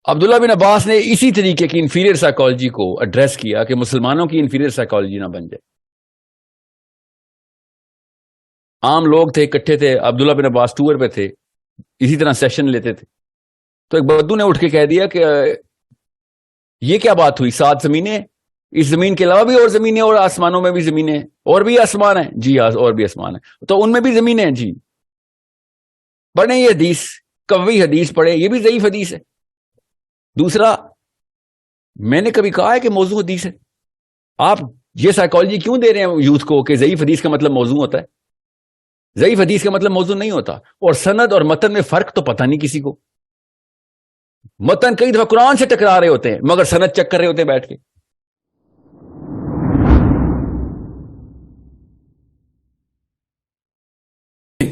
عبداللہ بن عباس نے اسی طریقے کی انفیریئر سائیکالوجی کو ایڈریس کیا کہ مسلمانوں کی انفیریئر سائیکالوجی نہ بن جائے. عام لوگ تھے، اکٹھے تھے، عبداللہ بن عباس ٹور پہ تھے، اسی طرح سیشن لیتے تھے. تو ایک بدو نے اٹھ کے کہہ دیا کہ یہ کیا بات ہوئی، 7 زمینیں، اس زمین کے علاوہ بھی اور زمینیں، اور آسمانوں میں بھی زمینیں، اور بھی آسمان ہیں. جی اور بھی آسمان ہیں، تو ان میں بھی زمینیں ہیں. جی پڑھیں یہ حدیث، قوی حدیث پڑھیں، یہ بھی ضعیف حدیث ہے. دوسرا، میں نے کبھی کہا ہے کہ موضوع حدیث ہے؟ آپ یہ سائیکالوجی کیوں دے رہے ہیں یوتھ کو کہ ضعیف حدیث کا مطلب موضوع ہوتا ہے؟ ضعیف حدیث کا مطلب موضوع نہیں ہوتا. اور سند اور متن میں فرق تو پتہ نہیں کسی کو. متن کئی دفعہ قرآن سے ٹکرا رہے ہوتے ہیں مگر سند چیک کر رہے ہوتے ہیں بیٹھ کے.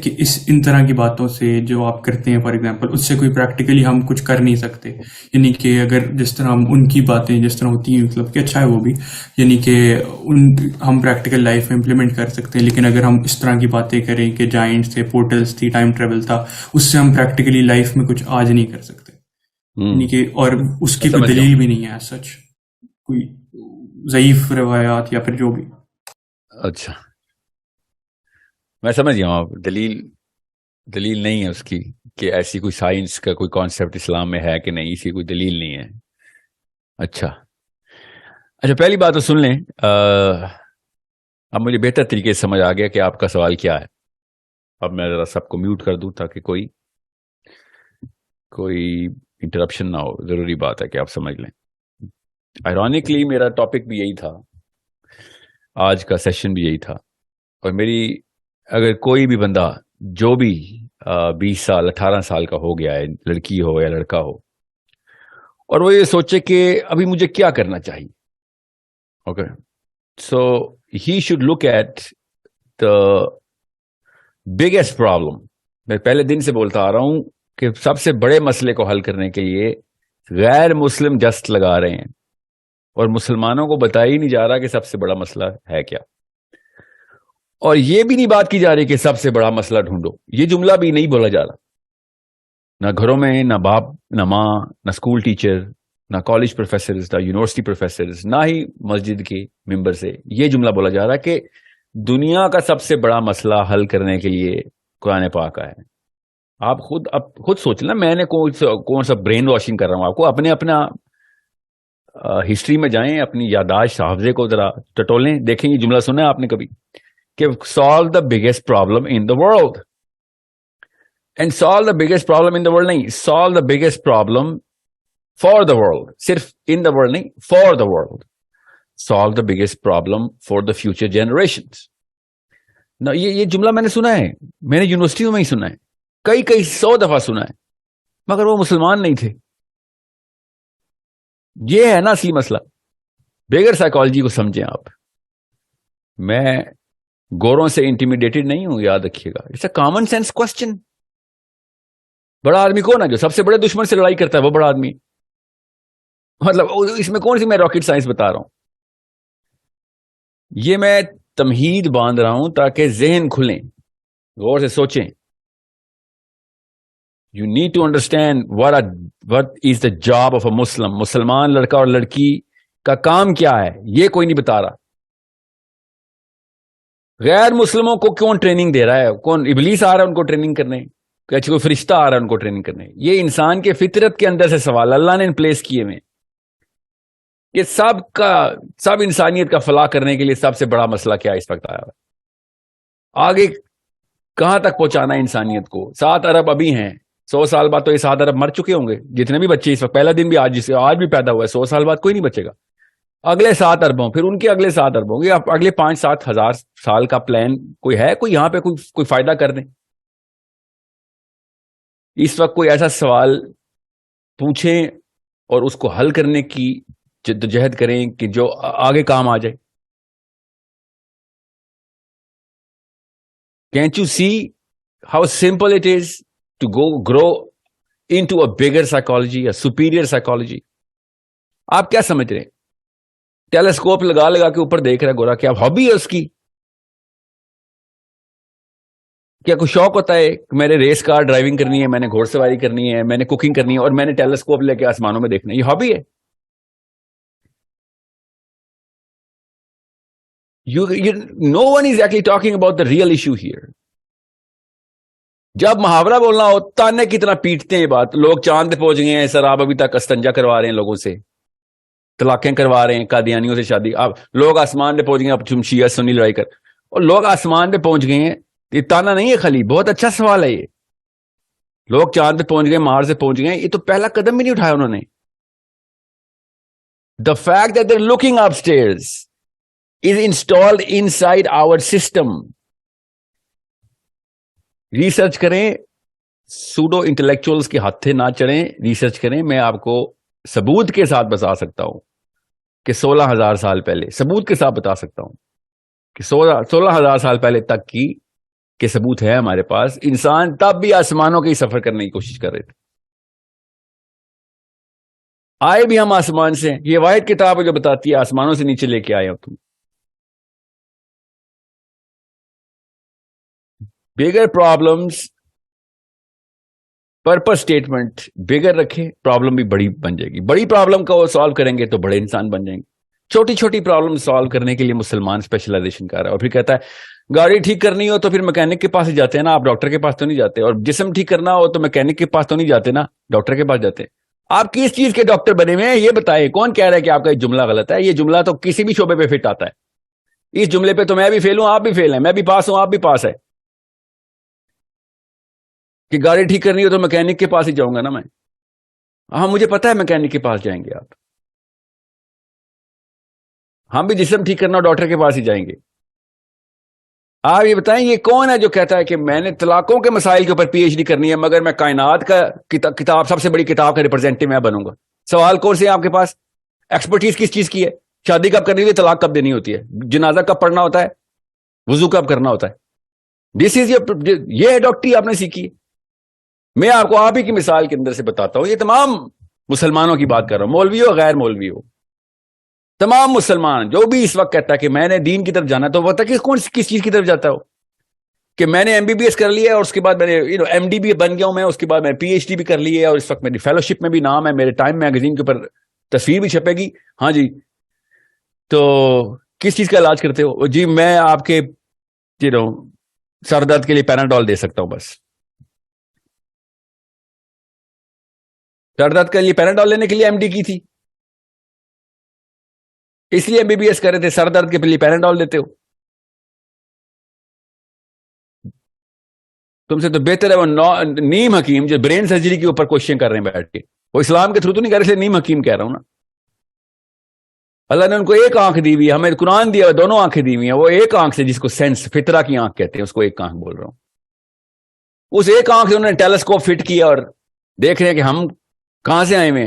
کہ ان طرح کی باتوں سے جو آپ کرتے ہیں، فار ایگزامپل، اس سے کوئی پریکٹیکلی ہم کچھ کر نہیں سکتے. یعنی کہ اگر جس طرح ہم ان کی باتیں جس طرح ہوتی ہیں، مطلب کہ اچھا ہے وہ بھی، یعنی کہ ہم پریکٹیکل لائف میں امپلیمنٹ کر سکتے ہیں. لیکن اگر ہم اس طرح کی باتیں کریں کہ جائنٹس تھے، پورٹلز تھی، ٹائم ٹریول تھا، اس سے ہم پریکٹیکلی لائف میں کچھ آج نہیں کر سکتے. یعنی کہ اور اس کی کوئی دلیل بھی نہیں ہے سچ، کوئی ضعیف روایات یا پھر جو بھی. اچھا میں سمجھ گیا ہوں. دلیل نہیں ہے اس کی کہ ایسی کوئی سائنس کا کوئی کانسیپٹ اسلام میں ہے کہ نہیں، اسی کوئی دلیل نہیں ہے. اچھا پہلی بات تو سن لیں. اب مجھے بہتر طریقے سے سمجھ آ گیا کہ آپ کا سوال کیا ہے. اب میں ذرا سب کو میوٹ کر دوں تاکہ کوئی انٹرپشن نہ ہو. ضروری بات ہے کہ آپ سمجھ لیں. آئرونکلی میرا ٹاپک بھی یہی تھا، آج کا سیشن بھی یہی تھا. اور میری اگر کوئی بھی بندہ جو بھی 20 سال 18 سال کا ہو گیا ہے، لڑکی ہو یا لڑکا ہو، اور وہ یہ سوچے کہ ابھی مجھے کیا کرنا چاہیے، okay, so he should look at the biggest problem. میں پہلے دن سے بولتا آ رہا ہوں کہ سب سے بڑے مسئلے کو حل کرنے کے لیے غیر مسلم جسٹ لگا رہے ہیں، اور مسلمانوں کو بتایا ہی نہیں جا رہا کہ سب سے بڑا مسئلہ ہے کیا. اور یہ بھی نہیں بات کی جا رہی کہ سب سے بڑا مسئلہ ڈھونڈو. یہ جملہ بھی نہیں بولا جا رہا، نہ گھروں میں، نہ باپ، نہ ماں، نہ اسکول ٹیچر، نہ کالج پروفیسرز، نہ یونیورسٹی پروفیسرز، نہ ہی مسجد کے ممبر سے یہ جملہ بولا جا رہا کہ دنیا کا سب سے بڑا مسئلہ حل کرنے کے لیے قرآن پاک ہے. آپ خود سوچ لیں، میں نے کون سا برین واشنگ کر رہا ہوں آپ کو. اپنا ہسٹری میں جائیں، اپنی یاداشت حافظے کو ذرا ٹٹولیں، دیکھیں یہ جملہ سنا ہے آپ نے کبھی کہ solve the biggest problem in the world. And solve the biggest problem in the world نہیں، solve the biggest problem for the world. صرف in the world نہیں، for the world. Solve the biggest problem for the future generations. یہ جملہ میں نے سنا ہے، میں نے یونیورسٹیوں میں ہی سنا ہے، کئی 100 دفعہ سنا ہے، مگر وہ مسلمان نہیں تھے. یہ ہے نا اصلی مسئلہ. بغیر سائیکالوجی کو سمجھیں آپ. میں گوروں سے انٹیمیڈیٹڈ نہیں ہوں، یاد رکھیے گا. It's a common sense question. بڑا آدمی کون ہے جو سب سے بڑے دشمن سے لڑائی کرتا ہے؟ وہ بڑا آدمی. مطلب اس میں کون سی میں راکٹ سائنس بتا رہا ہوں؟ یہ میں تمہید باندھ رہا ہوں تاکہ ذہن کھلیں، غور سے سوچیں. You need to understand what is the job of a Muslim. مسلمان لڑکا اور لڑکی کا کام کیا ہے، یہ کوئی نہیں بتا رہا. غیر مسلموں کو کیوں ٹریننگ دے رہا ہے؟ کون؟ ابلیس آ رہا ہے ان کو ٹریننگ کرنے، کہ کوئی فرشتہ آ رہا ہے ان کو ٹریننگ کرنے؟ یہ انسان کے فطرت کے اندر سے سوال اللہ نے پلیس کیے ہوئے. یہ سب انسانیت کا فلاح کرنے کے لیے سب سے بڑا مسئلہ کیا اس وقت آیا ہے؟ آگے کہاں تک پہنچانا ہے انسانیت کو؟ 7 ارب ابھی ہیں، 100 سال بعد تو یہ 7 ارب مر چکے ہوں گے. جتنے بھی بچے اس وقت، پہلا دن بھی آج بھی پیدا ہوا ہے، 100 سال بعد کوئی نہیں بچے گا. اگلے 7 اربوں، پھر ان کے اگلے 7 اربوں گے، اگلے 5-7 ہزار سال کا پلان کوئی ہے؟ کوئی یہاں پہ کوئی فائدہ کر دیں؟ اس وقت کوئی ایسا سوال پوچھیں اور اس کو حل کرنے کی جدوجہد کریں کہ جو آگے کام آ جائے. Can't you see how simple it is to grow into a bigger psychology, a superior psychology? آپ کیا سمجھ رہے ہیں؟ ٹیلیسکوپ لگا کے اوپر دیکھ رہا ہے گورا، کیا ہابی ہے اس کی؟ کیا کوئی شوق ہوتا ہے کہ میں نے ریس کار ڈرائیونگ کرنی ہے, میں نے گھوڑ سواری کرنی ہے, میں نے کوکنگ کرنی ہے, اور میں نے ٹیلیسکوپ لے کے آسمانوں میں دیکھنا ہے؟ یہ ہابی ہے. No one is actually talking about the real issue here. جب محاورہ بولنا ہو تانے کی طرح پیٹتے ہیں یہ بات. لوگ چاند پہ پہنچ گئے ہیں, سر آپ ابھی تک استنجا کروا رہے ہیں لوگوں سے, طلاقیں کروا رہے ہیں, قادیانیوں سے شادی. اب لوگ آسمان پہ پہنچ گئے, اب تم شیعہ سنی لڑائی کر, اور لوگ آسمان پہ پہنچ گئے ہیں. یہ تانا نہیں ہے خالی, بہت اچھا سوال ہے یہ. لوگ چاند پہ پہنچ گئے, مارس سے پہنچ گئے, یہ تو پہلا قدم بھی نہیں اٹھایا انہوں نے. The fact that they're looking upstairs is installed inside our system. Research کریں, سوڈو انٹلیکچوئلز کے ہاتھے نہ چڑھیں, ریسرچ کریں. میں آپ کو ثبوت کے ساتھ بتا سکتا ہوں کہ 16,000 سال پہلے, ثبوت کے ساتھ بتا سکتا ہوں کہ 16,000 سال پہلے تک کی کہ ثبوت ہے ہمارے پاس. انسان تب بھی آسمانوں کے ہی سفر کرنے کی کوشش کر رہے تھے. آئے بھی ہم آسمان سے. یہ واحد کتاب ہے جو بتاتی ہے آسمانوں سے نیچے لے کے آئے ہو تم. بگر پرابلمس, پرپس اسٹیٹمنٹ بگر رکھے, پرابلم بھی بڑی بن جائے گی. بڑی پرابلم کو سالو کریں گے تو بڑے انسان بن جائیں گے. چھوٹی چھوٹی پرابلم سالو کرنے کے لیے مسلمان اسپیشلائزیشن کر رہا ہے. اور پھر کہتا ہے گاڑی ٹھیک کرنی ہو تو پھر میکینک کے پاس ہی جاتے ہیں نا, آپ ڈاکٹر کے پاس تو نہیں جاتے. اور جسم ٹھیک کرنا ہو تو میکینک کے پاس تو نہیں جاتے نا, ڈاکٹر کے پاس جاتے ہیں. آپ کس چیز کے ڈاکٹر بنے ہوئے ہیں یہ بتائیں. کون کہہ رہا ہے کہ آپ کا یہ جملہ غلط ہے؟ یہ جملہ تو کسی بھی شعبے پہ فٹ آتا ہے. اس جملے پہ تو میں بھی فیل ہوں, آپ بھی فیل ہیں, میں بھی پاس ہوں, آپ بھی پاس ہے. کہ گاڑی ٹھیک کرنی ہو تو میکینک کے پاس ہی جاؤں گا نا میں. ہاں مجھے پتا ہے میکینک کے پاس جائیں گے آپ. ہم بھی جسم ٹھیک کرنا ہو ڈاکٹر کے پاس ہی جائیں گے. آپ یہ بتائیں یہ کون ہے جو کہتا ہے کہ میں نے طلاقوں کے مسائل کے اوپر پی ایچ ڈی کرنی ہے مگر میں کائنات کا کتاب, سب سے بڑی کتاب کا ریپرزینٹیو میں بنوں گا؟ سوال کون سے آپ کے پاس؟ ایکسپرٹیز کس چیز کی ہے؟ شادی کب کرنی ہوتی ہے, طلاق کب دینی ہوتی ہے, جنازہ کب پڑھنا ہوتا ہے, وضو کب کرنا ہوتا ہے. دس از یہ ہے ڈاکٹری آپ نے سیکھی. میں آپ کو آپ ہی کی مثال کے اندر سے بتاتا ہوں. یہ تمام مسلمانوں کی بات کر رہا ہوں, مولوی ہو غیر مولوی ہو, تمام مسلمان جو بھی اس وقت کہتا ہے کہ میں نے دین کی طرف جانا, تو وہ تک کس چیز کی طرف جاتا ہو کہ میں نے ایم بی بی ایس کر لیا ہے اور اس کے بعد میں نے ایم ڈی بھی بن گیا ہوں میں, اس کے بعد میں پی ایچ ڈی بھی کر لی ہے اور اس وقت میری فیلوشپ میں بھی نام ہے, میرے ٹائم میگزین کے اوپر تصویر بھی چھپے گی. ہاں جی, تو کس چیز کا علاج کرتے ہو؟ جی میں آپ کے سر درد کے لیے پیناڈول دے سکتا ہوں بس. سر درد کے لیے پیناڈول لینے کے لیے ایم ڈی کی تھی, اس لیے ایم بی بی ایس کر رہے تھے, سر درد کے لیے پیناڈول دیتے ہو. تم سے تو بہتر ہے وہ نیم حکیم جو برین سرجری کے اوپر کوشچن کر رہے ہیں بیٹھ کے. وہ اسلام کے تھرو تو نہیں کر رہے, نیم حکیم کہہ رہا ہوں نا. اللہ نے ان کو ایک آنکھ دی ہوئی ہے, ہمیں قرآن دیا, دونوں آنکھیں دی ہوئی ہیں. وہ ایک آنکھ سے جس کو سینس فطرہ کی آنکھ کہتے ہیں اس کو ایک آنکھ بول رہا ہوں. اس ایک آنکھ سے انہوں نے ٹیلیسکوپ فٹ کیا اور دیکھ رہے ہیں کہ ہم کہاں سے آئے ہوئے,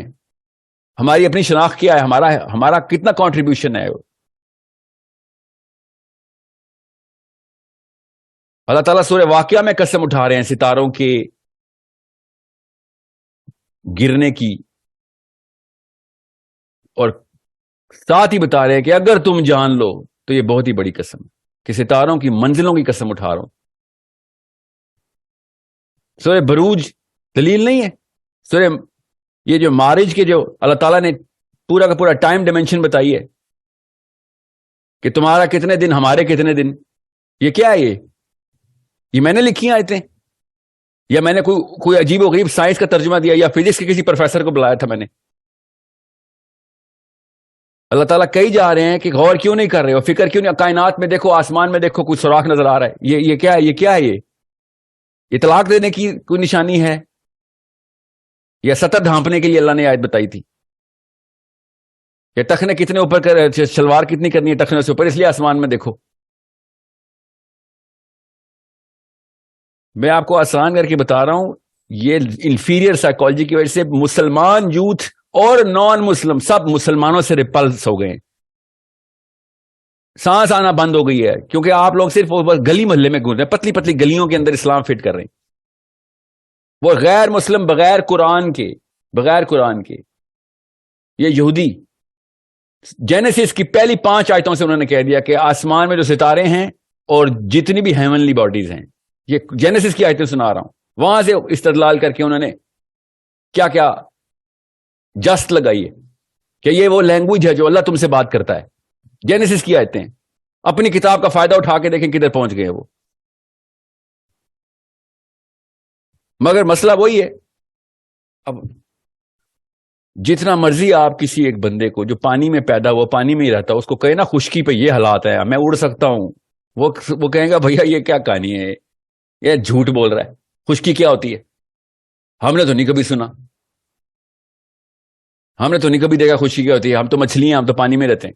ہماری اپنی شناخت کیا ہے, ہمارا کتنا کنٹریبیوشن ہے. اللہ تعالیٰ سورہ واقعہ میں قسم اٹھا رہے ہیں ستاروں کے گرنے کی, اور ساتھ ہی بتا رہے ہیں کہ اگر تم جان لو تو یہ بہت ہی بڑی قسم کہ ستاروں کی منزلوں کی قسم اٹھا رہا ہوں. سورہ بروج دلیل نہیں ہے. سورہ یہ جو معارج کے جو اللہ تعالیٰ نے پورا کا پورا ٹائم ڈائمینشن بتائی ہے کہ تمہارا کتنے دن ہمارے کتنے دن, یہ کیا ہے؟ یہ میں نے لکھی ہیں آیتیں, یا میں نے کوئی عجیب و غریب سائنس کا ترجمہ دیا, یا فزکس کے کسی پروفیسر کو بلایا تھا میں نے؟ اللہ تعالیٰ کہی جا رہے ہیں کہ غور کیوں نہیں کر رہے ہو, فکر کیوں نہیں, کائنات میں دیکھو, آسمان میں دیکھو, کوئی سوراخ نظر آ رہا ہے, یہ کیا ہے, یہ کیا ہے, یہ طلاق دینے کی کوئی نشانی ہے یا سطر ڈھانپنے کے لیے اللہ نے آیت بتائی تھی, یا ٹخنے کتنے اوپر کر, شلوار کتنی کرنی ہے ٹخنے سے اوپر, اس لیے آسمان میں دیکھو. میں آپ کو آسان کر کے بتا رہا ہوں, یہ انفیریئر سائیکالوجی کی وجہ سے مسلمان یوتھ اور نان مسلم سب مسلمانوں سے ریپلس ہو گئے, سانس آنا بند ہو گئی ہے, کیونکہ آپ لوگ صرف گلی محلے میں گھوم رہے ہیں, پتلی پتلی گلیوں کے اندر اسلام فٹ کر رہے ہیں. وہ غیر مسلم بغیر قرآن کے, یہ یہودی جینیسس کی پہلی 5 آیتوں سے انہوں نے کہہ دیا کہ آسمان میں جو ستارے ہیں اور جتنی بھی ہیونلی باڈیز ہیں یہ جینیسس کی آیتیں سنا رہا ہوں, وہاں سے استدلال کر کے انہوں نے کیا کیا جسٹ لگائی ہے کہ یہ وہ لینگویج ہے جو اللہ تم سے بات کرتا ہے. جینیسس کی آیتیں, اپنی کتاب کا فائدہ اٹھا کے دیکھیں کدھر پہنچ گئے وہ. مگر مسئلہ وہی ہے, اب جتنا مرضی آپ کسی ایک بندے کو جو پانی میں پیدا ہوا, پانی میں ہی رہتا, اس کو کہے نا خشکی پہ یہ حالات ہے, میں اڑ سکتا ہوں, وہ کہیں گا بھیا یہ کیا کہانی ہے, یہ جھوٹ بول رہا ہے, خشکی کیا ہوتی ہے, ہم نے تو نہیں کبھی سنا, ہم نے تو نہیں کبھی دیکھا خشکی کیا ہوتی ہے, ہم تو مچھلی ہیں, ہم تو پانی میں رہتے ہیں.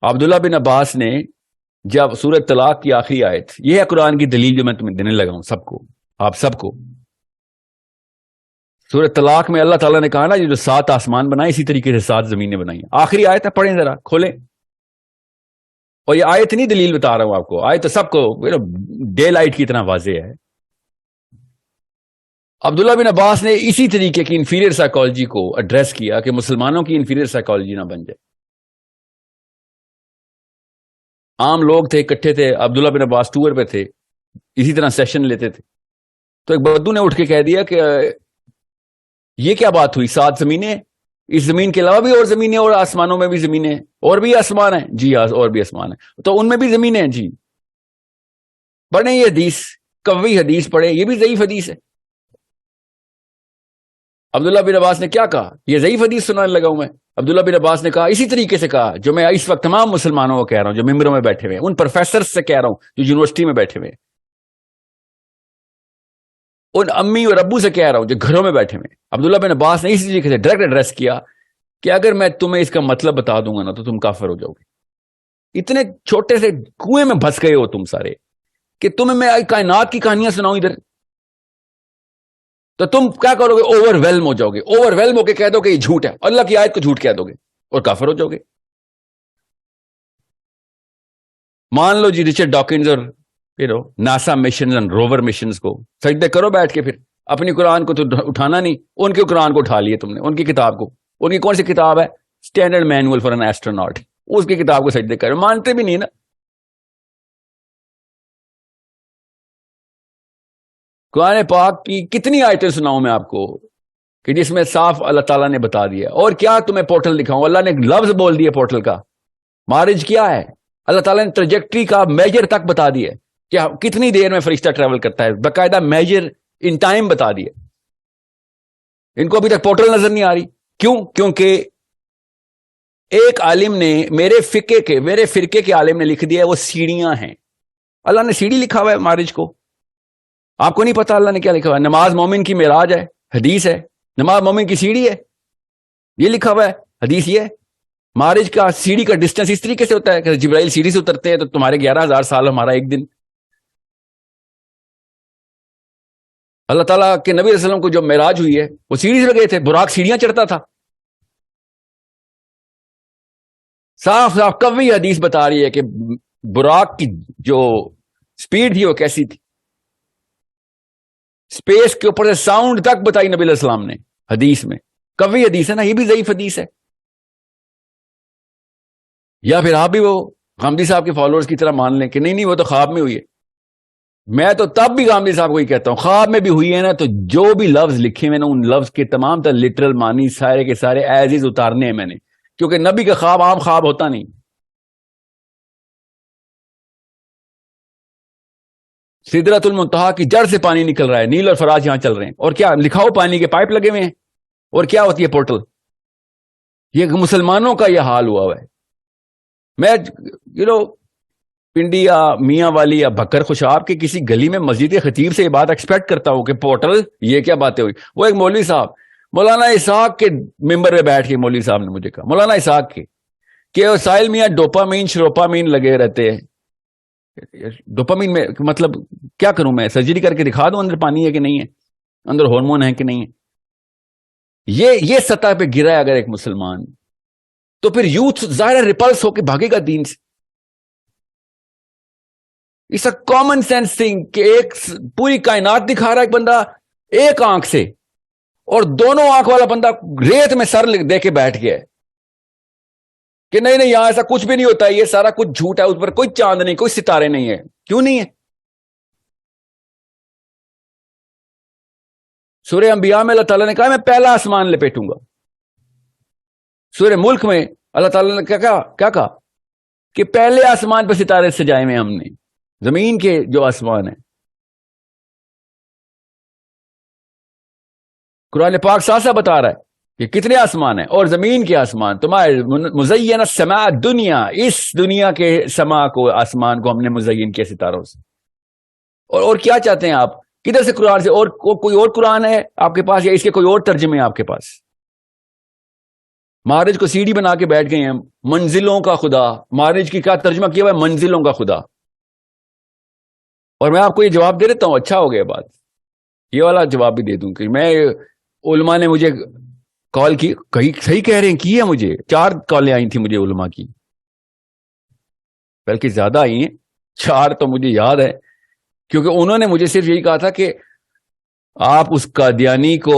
عبداللہ بن عباس نے جب سورۃ طلاق کی آخری آیت, یہ ہے قرآن کی دلیل جو میں تمہیں دینے لگا ہوں سب کو, آپ سب کو. سورۃ طلاق میں اللہ تعالیٰ نے کہا نا جو 7 آسمان بنائے اسی طریقے سے 7 زمینیں بنائی. آخری آیت ہے, پڑھیں ذرا, کھولیں. اور یہ آیت نہیں دلیل بتا رہا ہوں آپ کو, آیت تو سب کو ڈے لائٹ کی طرح واضح ہے. عبداللہ بن عباس نے اسی طریقے کی انفیریئر سائیکالوجی کو ایڈریس کیا کہ مسلمانوں کی انفیریئر سائیکالوجی نہ بن جائے. عام لوگ تھے, اکٹھے تھے, عبداللہ بن عباس ٹور پہ تھے, اسی طرح سیشن لیتے تھے. تو ایک بدو نے اٹھ کے کہہ دیا کہ یہ کیا بات ہوئی, 7 زمینیں, اس زمین کے علاوہ بھی اور زمینیں, اور آسمانوں میں بھی زمینیں, اور بھی آسمان ہیں جی, اور بھی آسمان ہیں, تو ان میں بھی زمینیں ہیں جی. پڑھیں یہ حدیث, قوی حدیث پڑھیں, یہ بھی ضعیف حدیث ہے. عبداللہ بن عباس نے کیا کہا, یہ ضعیف حدیث سنانے لگا ہوں میں. عبداللہ بن عباس نے کہا اسی طریقے سے کہا جو میں اس وقت تمام مسلمانوں کو کہہ رہا ہوں جو ممبروں میں بیٹھے ہوئے ہیں, ان پروفیسر سے کہہ رہا ہوں جو یونیورسٹی میں بیٹھے ہوئے ہیں, ان امی اور ابو سے کہہ رہا ہوں جو گھروں میں بیٹھے ہوئے ہیں. عبداللہ بن عباس نے اسی طریقے سے ڈائریکٹ ایڈریس کیا کہ اگر میں تمہیں اس کا مطلب بتا دوں گا نا تو تم کافر ہو جاؤ گے. اتنے چھوٹے سے کنویں میں پھنس گئے ہو تم سارے کہ تمہیں میں کائنات کی کہانیاں سناؤں ادھر, تو تم کیا کرو گے, اوور ویلم ہو جاؤ گے. اوور ویلم ہو کے کہہ دو کہ یہ جھوٹ ہے, اللہ کی آیت کو جھوٹ کہہ دو گے اور کافر ہو جاؤ گے. مان لو جی رچرڈ ڈاکنز اور ناسا مشنز اور روور مشنز کو سجدے کرو بیٹھ کے, پھر اپنی قرآن کو تو اٹھانا نہیں, ان کے قرآن کو اٹھا لیے تم نے, ان کی کتاب کو. ان کی کون سی کتاب ہے, standard manual for an astronaut, اس کی کتاب کو سجدے کرو, مانتے بھی نہیں نا. قرآن پاک کی کتنی آیتیں سناؤں میں آپ کو کہ جس میں صاف اللہ تعالیٰ نے بتا دیا, اور کیا تمہیں پورٹل دکھاؤں, اللہ نے لفظ بول دیا پورٹل کا, مارج کیا ہے, اللہ تعالیٰ نے ٹریجیکٹری کا میجر تک بتا دیا کہ کتنی دیر میں فرشتہ ٹریول کرتا ہے, باقاعدہ میجر ان ٹائم بتا دیا. ان کو ابھی تک پورٹل نظر نہیں آ رہی. کیوں؟ کیونکہ ایک عالم نے میرے فرقے کے عالم نے لکھ دیا وہ سیڑھیاں ہیں. اللہ نے سیڑھی لکھا ہوا ہے مارج کو, آپ کو نہیں پتا اللہ نے کیا لکھا ہوا ہے. نماز مومن کی معراج ہے, حدیث ہے, نماز مومن کی سیڑھی ہے, یہ لکھا ہوا ہے, حدیث یہ ہے. مارج کا سیڑھی کا ڈسٹینس اس طریقے سے ہوتا ہے کہ جبرائیل سیڑھی سے اترتے ہیں تو تمہارے 11,000 سال, ہمارا ایک دن. اللہ تعالیٰ کے نبی علیہ وسلم کو جو معراج ہوئی ہے وہ سیڑھی سے گئے تھے, براق سیڑھیاں چڑھتا تھا. صاف صاف قوی حدیث بتا رہی ہے کہ براق کی جو سپیڈ تھی وہ کیسی تھی. سپیس کے اوپر سے ساؤنڈ تک بتائی نبی علیہ السلام نے حدیث میں. قوی حدیث ہے نا, یہ بھی ضعیف حدیث ہے. یا پھر آپ بھی وہ غامدی صاحب کے فالوورز کی طرح مان لیں کہ نہیں وہ تو خواب میں ہوئی ہے. میں تو تب بھی غامدی صاحب کو ہی کہتا ہوں, خواب میں بھی ہوئی ہے نا تو جو بھی لفظ لکھے ہوئے نا ان لفظ کے تمام تر لٹرل معنی سارے کے سارے ایز از اتارنے ہیں میں نے, کیونکہ نبی کا خواب عام خواب ہوتا نہیں. سدرۃ المنتہا کی جڑ سے پانی نکل رہا ہے, نیل اور فراز یہاں چل رہے ہیں, اور کیا لکھاؤ پانی کے پائپ لگے ہوئے ہیں, اور کیا ہوتی ہے پورٹل. یہ مسلمانوں کا یہ حال ہوا ہے. میں پنڈی یا میاں والی یا بکر خوشاب کے کسی گلی میں مسجد خطیب سے یہ بات ایکسپیکٹ کرتا ہوں کہ پورٹل یہ کیا باتیں ہوئی. وہ ایک مولوی صاحب مولانا اسحاق کے ممبر پہ بیٹھ کے مولوی صاحب نے مجھے کہا, مولانا اسحاق کے, کہ سائل میاں ڈوپامین شروپامین لگے رہتے ہیں. ڈوپامین میں مطلب کیا کروں, میں سرجری کر کے دکھا دوں اندر پانی ہے کہ نہیں ہے, اندر ہارمون ہے کہ نہیں ہے. یہ سطح پہ گرا ہے اگر ایک مسلمان, تو پھر یوتھ ظاہر ریپلس ہو کے بھاگے گا دین سے. It's a common sense thing کہ ایک پوری کائنات دکھا رہا ہے ایک بندہ ایک آنکھ سے, اور دونوں آنکھ والا بندہ ریت میں سر دے کے بیٹھ گیا ہے کہ نہیں یہاں ایسا کچھ بھی نہیں ہوتا, یہ سارا کچھ جھوٹ ہے, اس پر کوئی چاند نہیں, کوئی ستارے نہیں ہے. کیوں نہیں ہے؟ سورہ انبیاء میں اللہ تعالیٰ نے کہا میں پہلا آسمان لپیٹوں گا. سورہ ملک میں اللہ تعالیٰ نے کیا کہا کہ پہلے آسمان پہ ستارے سجائے ہوئے ہم نے، زمین کے جو آسمان ہیں. قرآن پاک صاف صاف بتا رہا ہے کہ کتنے آسمان ہیں، اور زمین کے آسمان تمہارے مزین السماء دنیا، اس دنیا کے سما کو، آسمان کو ہم نے مزین کیا ستاروں سے. اور کیا چاہتے ہیں آپ؟ کدھر سے قرآن سے؟ اور کوئی اور قرآن ہے آپ کے پاس، یا اس کے کوئی اور ترجمے ہیں آپ کے پاس؟ معارج کو سیڑھی بنا کے بیٹھ گئے ہیں، منزلوں کا خدا. معارج کی کیا ترجمہ کیا ہوا ہے؟ منزلوں کا خدا. اور میں آپ کو یہ جواب دے دیتا ہوں، اچھا ہو گیا بات، یہ والا جواب بھی دے دوں کہ میں، علماء نے مجھے کال کی، کہیں صحیح کہہ رہے ہیں، کی ہے مجھے 4 کالیں آئی تھیں مجھے علماء کی، بلکہ زیادہ آئی ہیں، 4 تو مجھے یاد ہے، کیونکہ انہوں نے مجھے صرف یہی کہا تھا کہ آپ اس قادیانی کو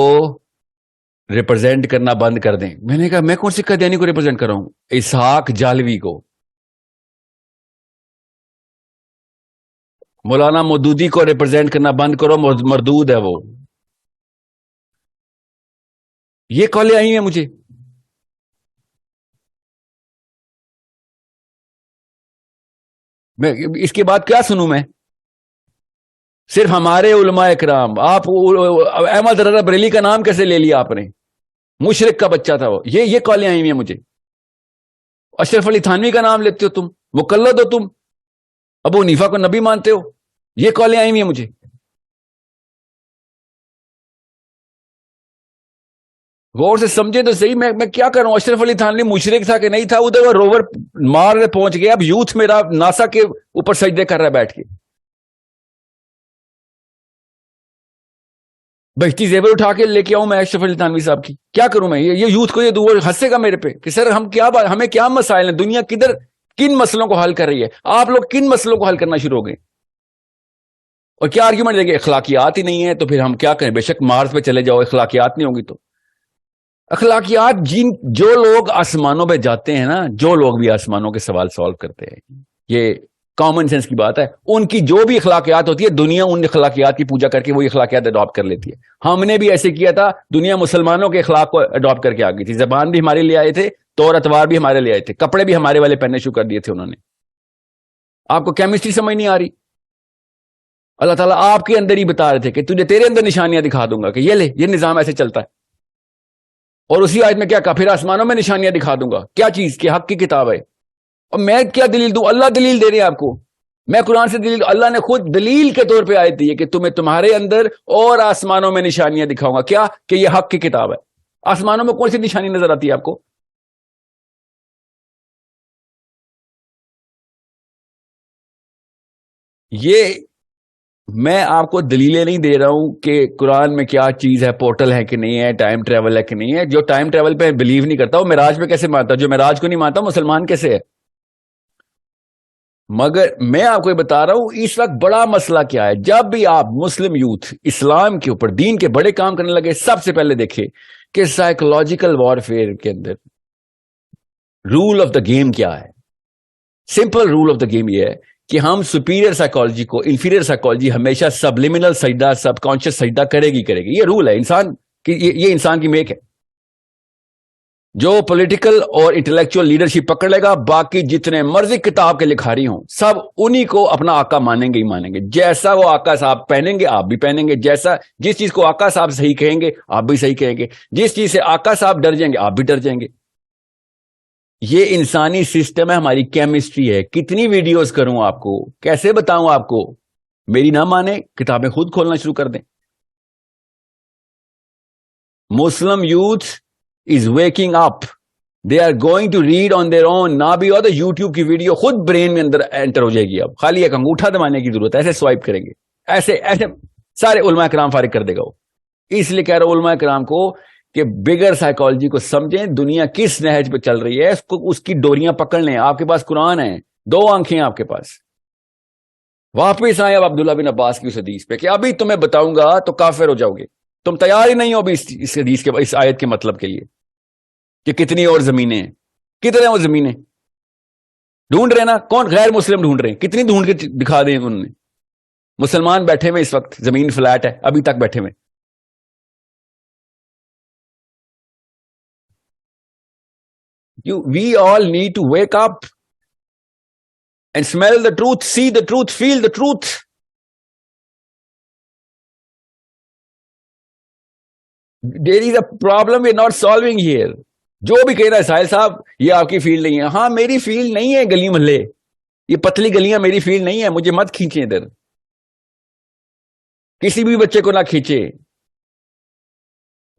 ریپرزینٹ کرنا بند کر دیں. میں نے کہا میں کون سی قادیانی کو ریپرزینٹ کر رہا ہوں؟ اسحاق جالوی کو، مولانا مودودی کو ریپرزینٹ کرنا بند کرو، مردود ہے وہ. یہ کالیں آئی ہیں مجھے. میں اس کے بعد کیا سنوں؟ میں صرف ہمارے علماء اکرام، آپ احمد رضا بریلی کا نام کیسے لے لیا آپ نے؟ مشرک کا بچہ تھا وہ. یہ کالیں آئی ہیں مجھے. اشرف علی تھانوی کا نام لیتے ہو تم، مقلد ہو تم، ابو حنیفہ کو نبی مانتے ہو. یہ کالیں آئی ہوئی ہیں مجھے. غور سے سمجھے تو صحیح، میں کیا کروں؟ اشرف علی تھانوی مشرک تھا کہ نہیں تھا؟ ادھر وہ روور مار پہنچ گیا، اب یوتھ میرا ناسا کے اوپر سجدے کر رہا ہے بیٹھ کے. بہتی زیور اٹھا کے لے کے آؤں میں اشرف علی تھانوی صاحب کی؟ کیا کروں میں؟ یہ یوتھ کو یہ دور ہنسے گا میرے پہ کہ سر ہمیں کیا مسائل ہیں؟ دنیا کن مسئلوں کو حل کر رہی ہے؟ آپ لوگ کن مسئلوں کو حل کرنا شروع ہو گئے؟ اور کیا آرگیومنٹ دیں گے؟ اخلاقیات ہی نہیں ہے تو پھر ہم کیا کریں؟ بے شک مارس پہ چلے جاؤ، اخلاقیات نہیں ہوگی تو. اخلاقیات جو لوگ آسمانوں پہ جاتے ہیں نا، جو لوگ بھی آسمانوں کے سوال سالو کرتے ہیں، یہ کامن سینس کی بات ہے، ان کی جو بھی اخلاقیات ہوتی ہے دنیا ان اخلاقیات کی پوجا کر کے وہی اخلاقیات اڈاپٹ کر لیتی ہے. ہم نے بھی ایسے کیا تھا، دنیا مسلمانوں کے اخلاق کو اڈاپٹ کر کے آ گئی تھی. زبان بھی ہمارے لیے آئے تھے، طور اتوار بھی ہمارے لیے آئے تھے، کپڑے بھی ہمارے والے پہننے شروع کر دیے تھے انہوں نے. آپ کو کیمسٹری سمجھ نہیں آ رہی؟ اللہ تعالیٰ آپ کے اندر ہی بتا رہے تھے کہ تجھے تیرے اندر نشانیاں دکھا دوں گا کہ یہ لے، یہ نظام ایسے چلتا ہے. اور اسی آیت میں کیا کہا؟ پھر آسمانوں میں نشانیاں دکھا دوں گا. کیا چیز؟ کہ حق کی کتاب ہے. اور میں کیا دلیل دوں؟ اللہ دلیل دے رہے ہیں آپ کو. میں قرآن سے دلیل، اللہ نے خود دلیل کے طور پہ آیت دی ہے کہ تمہیں تمہارے اندر اور آسمانوں میں نشانیاں دکھاؤں گا. کیا؟ کہ یہ حق کی کتاب ہے. آسمانوں میں کون سی نشانی نظر آتی ہے آپ کو؟ یہ میں آپ کو دلیلیں نہیں دے رہا ہوں کہ قرآن میں کیا چیز ہے، پورٹل ہے کہ نہیں ہے، ٹائم ٹریول ہے کہ نہیں ہے. جو ٹائم ٹریول پہ بلیو نہیں کرتا وہ معراج پہ کیسے مانتا؟ جو معراج کو نہیں مانتا مسلمان کیسے ہے؟ مگر میں آپ کو یہ بتا رہا ہوں اس وقت بڑا مسئلہ کیا ہے. جب بھی آپ مسلم یوتھ اسلام کے اوپر دین کے بڑے کام کرنے لگے، سب سے پہلے دیکھیں کہ سائیکولوجیکل وارفیئر کے اندر رول آف دا گیم کیا ہے. Simple rule of the game یہ ہے کہ ہم سپیریئر سائیکالوجی کو انفیریئر سائیکالوجی ہمیشہ سبلیمنل سجدہ، سب کانشیس سجدہ کرے گی. یہ رول ہے انسان کی، یہ انسان کی میک ہے. جو پولیٹیکل اور انٹلیکچوئل لیڈرشپ پکڑ لے گا، باقی جتنے مرضی کتاب کے لکھاری ہوں سب انہی کو اپنا آقا مانیں گے ہی مانیں گے. جیسا وہ آقا صاحب پہنیں گے آپ بھی پہنیں گے، جس چیز کو آقا صاحب صحیح کہیں گے آپ بھی صحیح کہیں گے، جس چیز سے آقا صاحب ڈر جائیں گے آپ بھی ڈر جائیں گے. یہ انسانی سسٹم ہے، ہماری کیمسٹری ہے. کتنی ویڈیوز کروں آپ کو، کیسے بتاؤں آپ کو؟ میری نہ مانے کتابیں خود کھولنا شروع کر دیں. Muslim youth is waking up. They are going to read on their own. نہ بھی ہو تو یوٹیوب کی ویڈیو خود برین میں اندر انٹر ہو جائے گی. اب خالی ایک انگوٹھا دبانے کی ضرورت ہے، ایسے سوائپ کریں گے، ایسے سارے علماء کرام فارغ کر دے گا وہ. اس لیے کہہ رہا ہوں علماء کرام کو کہ بگر سائیکالوجی کو سمجھیں، دنیا کس نہج پہ چل رہی ہے اس کی ڈوریاں پکڑ لیں. آپ کے پاس قرآن ہے، 2 آنکھیں آپ کے پاس. واپس آئے اب عبداللہ بن عباس کی اس حدیث پہ کہ ابھی تمہیں بتاؤں گا تو کافر ہو جاؤ گے. تم تیار ہی نہیں ہو ابھی اس حدیث کے، اس آیت کے مطلب کے لیے کہ کتنی اور زمینیں ہیں. کتنے وہ زمینیں؟ ڈھونڈ رہے ہیں نا, کون غیر مسلم ڈھونڈ رہے ہیں, کتنی ڈھونڈ کے دکھا دیں انہوں نے. مسلمان بیٹھے ہوئے اس وقت, زمین فلیٹ ہے ابھی تک بیٹھے ہوئے. We all need to wake up and smell the truth, see the truth, feel the truth. There is a problem we're not solving here. جو بھی کہہ رہا ہے ساحل صاحب یہ آپ کی فیلڈ نہیں ہے, ہاں میری فیلڈ نہیں ہے گلی محلے, یہ پتلی گلیاں میری فیلڈ نہیں ہے, مجھے مت کھینچیں ادھر, کسی بھی بچے کو نہ کھینچے.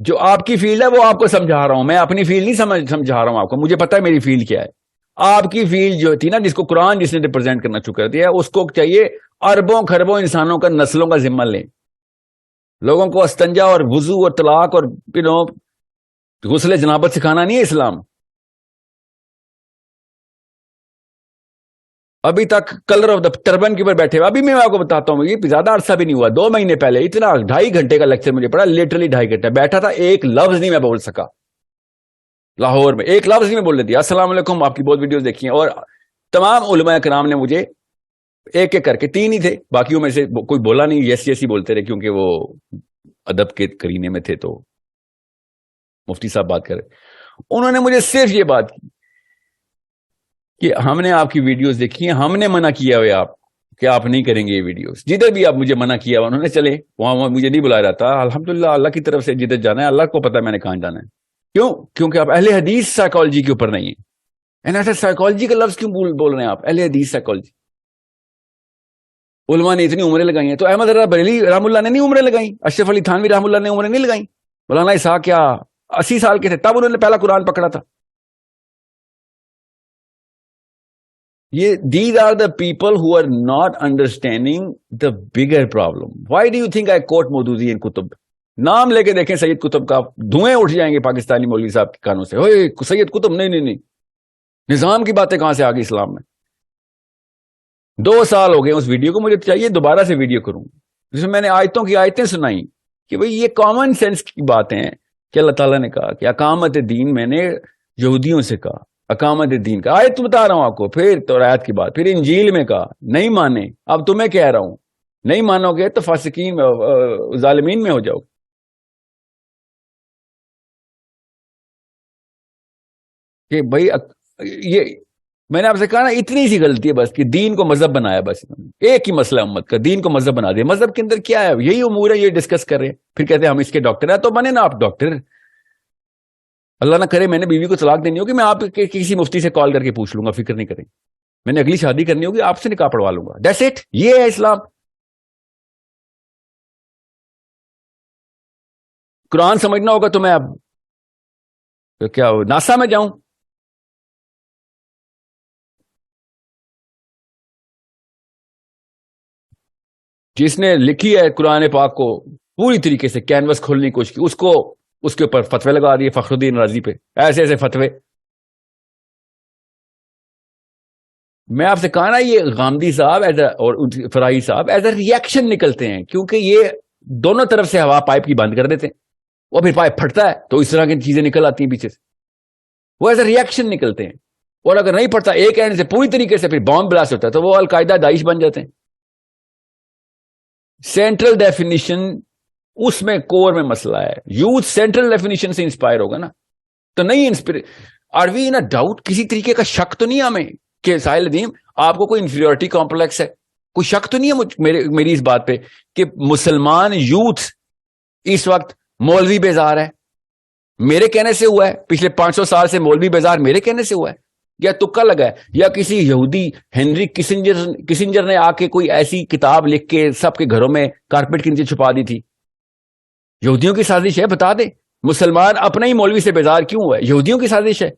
جو آپ کی فیلڈ ہے وہ آپ کو سمجھا رہا ہوں, میں اپنی فیلڈ نہیں سمجھا رہا ہوں آپ کو, مجھے پتا ہے میری فیلڈ کیا ہے. آپ کی فیلڈ جو تھی نا, جس کو قرآن جس نے ریپرزینٹ کرنا چکا دیا, اس کو چاہیے اربوں خربوں انسانوں کا نسلوں کا ذمہ لیں. لوگوں کو استنجا اور وضو اور طلاق اور غسل جنابت سکھانا نہیں ہے اسلام. ابھی تک کلر آف دا ٹربن کے اوپر بیٹھے ہوئے. ابھی میں آپ کو بتاتا ہوں, یہ زیادہ عرصہ بھی نہیں ہوا, 2 مہینے پہلے اتنا 2.5 گھنٹے کا لیکچر مجھے پڑا, لٹرلی 2.5 گھنٹے بیٹھا تھا, ایک لفظ نہیں میں بول سکا. لاہور میں ایک لفظ نہیں میں بول دیا. السلام علیکم, آپ کی بہت ویڈیوز دیکھی ہیں, اور تمام علماء کرام نے مجھے ایک ایک کر کے, 3 ہی تھے, باقیوں میں سے کوئی بولا نہیں, یس یس ہی بولتے رہے, کیونکہ وہ ادب کے کرینے میں تھے, تو مفتی صاحب بات کر رہے. انہوں نے مجھے صرف یہ بات کی کہ ہم نے آپ کی ویڈیوز دیکھی ہیں, ہم نے منع کیا ہوئے آپ کہ آپ نہیں کریں گے یہ ویڈیوز. جدھر بھی آپ مجھے منع کیا ہوا, انہوں نے چلے وہاں مجھے نہیں بلایا جاتا. الحمدللہ اللہ کی طرف سے جدھر جانا ہے اللہ کو پتا ہے میں نے کہاں جانا ہے. کیوں؟ کیونکہ آپ اہل حدیث سائیکالوجی کے اوپر نہیں ہیں. ایسا سائیکالوجی کا لفظ کیوں بول رہے ہیں آپ, اہل حدیث سائیکالوجی. علماء نے اتنی عمریں لگائی ہیں, تو احمد رضا بریلوی رحم اللہ نے نہیں عمریں لگائی, اشرف علی تھانوی رحم اللہ نے عمریں نہیں لگائی, مولانا اسحاق کیا 80 سال کے تھے تب انہوں نے پہلا قرآن پکڑا تھا. یہ these are the people who are not understanding the bigger problem. Why do you think I quote Maududi in کتب؟ نام لے کے دیکھیں سید قطب کا, دھوئیں اٹھ جائیں گے پاکستانی مولوی صاحب کے کانوں سے, اوئے سید قطب نہیں. نظام کی باتیں کہاں سے آ گئی اسلام میں؟ 2 سال ہو گئے اس ویڈیو کو, مجھے چاہیے دوبارہ سے ویڈیو کروں جس میں میں نے آیتوں کی آیتیں سنائی کہ بھئی یہ کامن سینس کی باتیں ہیں کہ اللہ تعالیٰ نے کہا کہ اقامت دین, میں نے یہودیوں سے کہا اقامت دین کا, آیت بتا رہا ہوں آپ کو, پھر تورات کی بات, پھر انجیل میں کہا نہیں مانے, اب تمہیں کہہ رہا ہوں نہیں مانو گے تو فاسقین ظالمین میں ہو جاؤ گے. کہ بھائی یہ میں نے آپ سے کہا نا, اتنی سی غلطی ہے بس کہ دین کو مذہب بنایا, بس ایک ہی مسئلہ امت کا, دین کو مذہب بنا دیا. مذہب کے اندر کیا ہے, یہی امور ہے, یہ ڈسکس کر رہے ہیں, پھر کہتے ہیں ہم اس کے ڈاکٹر ہیں. تو بنے نا آپ ڈاکٹر, اللہ نہ کرے میں نے بیوی کو طلاق دینی ہوگی, میں آپ کے کسی مفتی سے کال کر کے پوچھ لوں گا, فکر نہیں کریں. میں نے اگلی شادی کرنی ہوگی آپ سے نکاح پڑھوا لوں گا, دیٹس اٹ. یہ ہے اسلام. قرآن سمجھنا ہوگا تو میں اب کیا ناسا میں جاؤں؟ جس نے لکھی ہے قرآن پاک کو پوری طریقے سے کینوس کھولنے کی کوشش کی, اس کو اس کے اوپر فتوے لگا دیے فخر الدین رازی پہ, ایسے فتوے. میں آپ سے کہا نا, یہ غامدی صاحب اور فراہی صاحب ایز اے ریئیکشن نکلتے ہیں, کیونکہ یہ دونوں طرف سے ہوا پائپ کی بند کر دیتے ہیں, وہ پھر پائپ پھٹتا ہے تو اس طرح کی چیزیں نکل آتی ہیں پیچھے سے, وہ ایز اے ریئیکشن نکلتے ہیں. اور اگر نہیں پھٹتا ایک اینڈ سے پوری طریقے سے, پھر بام بلاسٹ ہوتا ہے تو وہ القاعدہ داعش بن جاتے ہیں. سینٹرل ڈیفینیشن اس میں کور میں مسئلہ ہے. یوتھ سینٹرل ڈیفینیشن سے انسپائر ہوگا نا, تو نہیں inspire. Are we in doubt, کسی طریقے کا شک تو نہیں ہمیں کہ ساحل ندیم آپ کو کوئی انفیریورٹی کمپلیکس ہے؟ کوئی شک تو نہیں ہے میری اس بات پہ کہ مسلمان یوتھ اس وقت مولوی بیزار ہے؟ میرے کہنے سے ہوا ہے, پچھلے 500 سال سے مولوی بیزار میرے کہنے سے ہوا ہے, یا تکا لگا ہے, یا کسی یہودی ہنری کسنجر نے آ کے کوئی ایسی کتاب لکھ کے سب کے گھروں میں کارپیٹ کے نیچے چھپا دی تھی؟ یہودیوں کی سازش ہے, بتا دے. مسلمان اپنے ہی مولوی سے بیزار کیوں ہوا ہے؟ یہودیوں کی سازش ہے.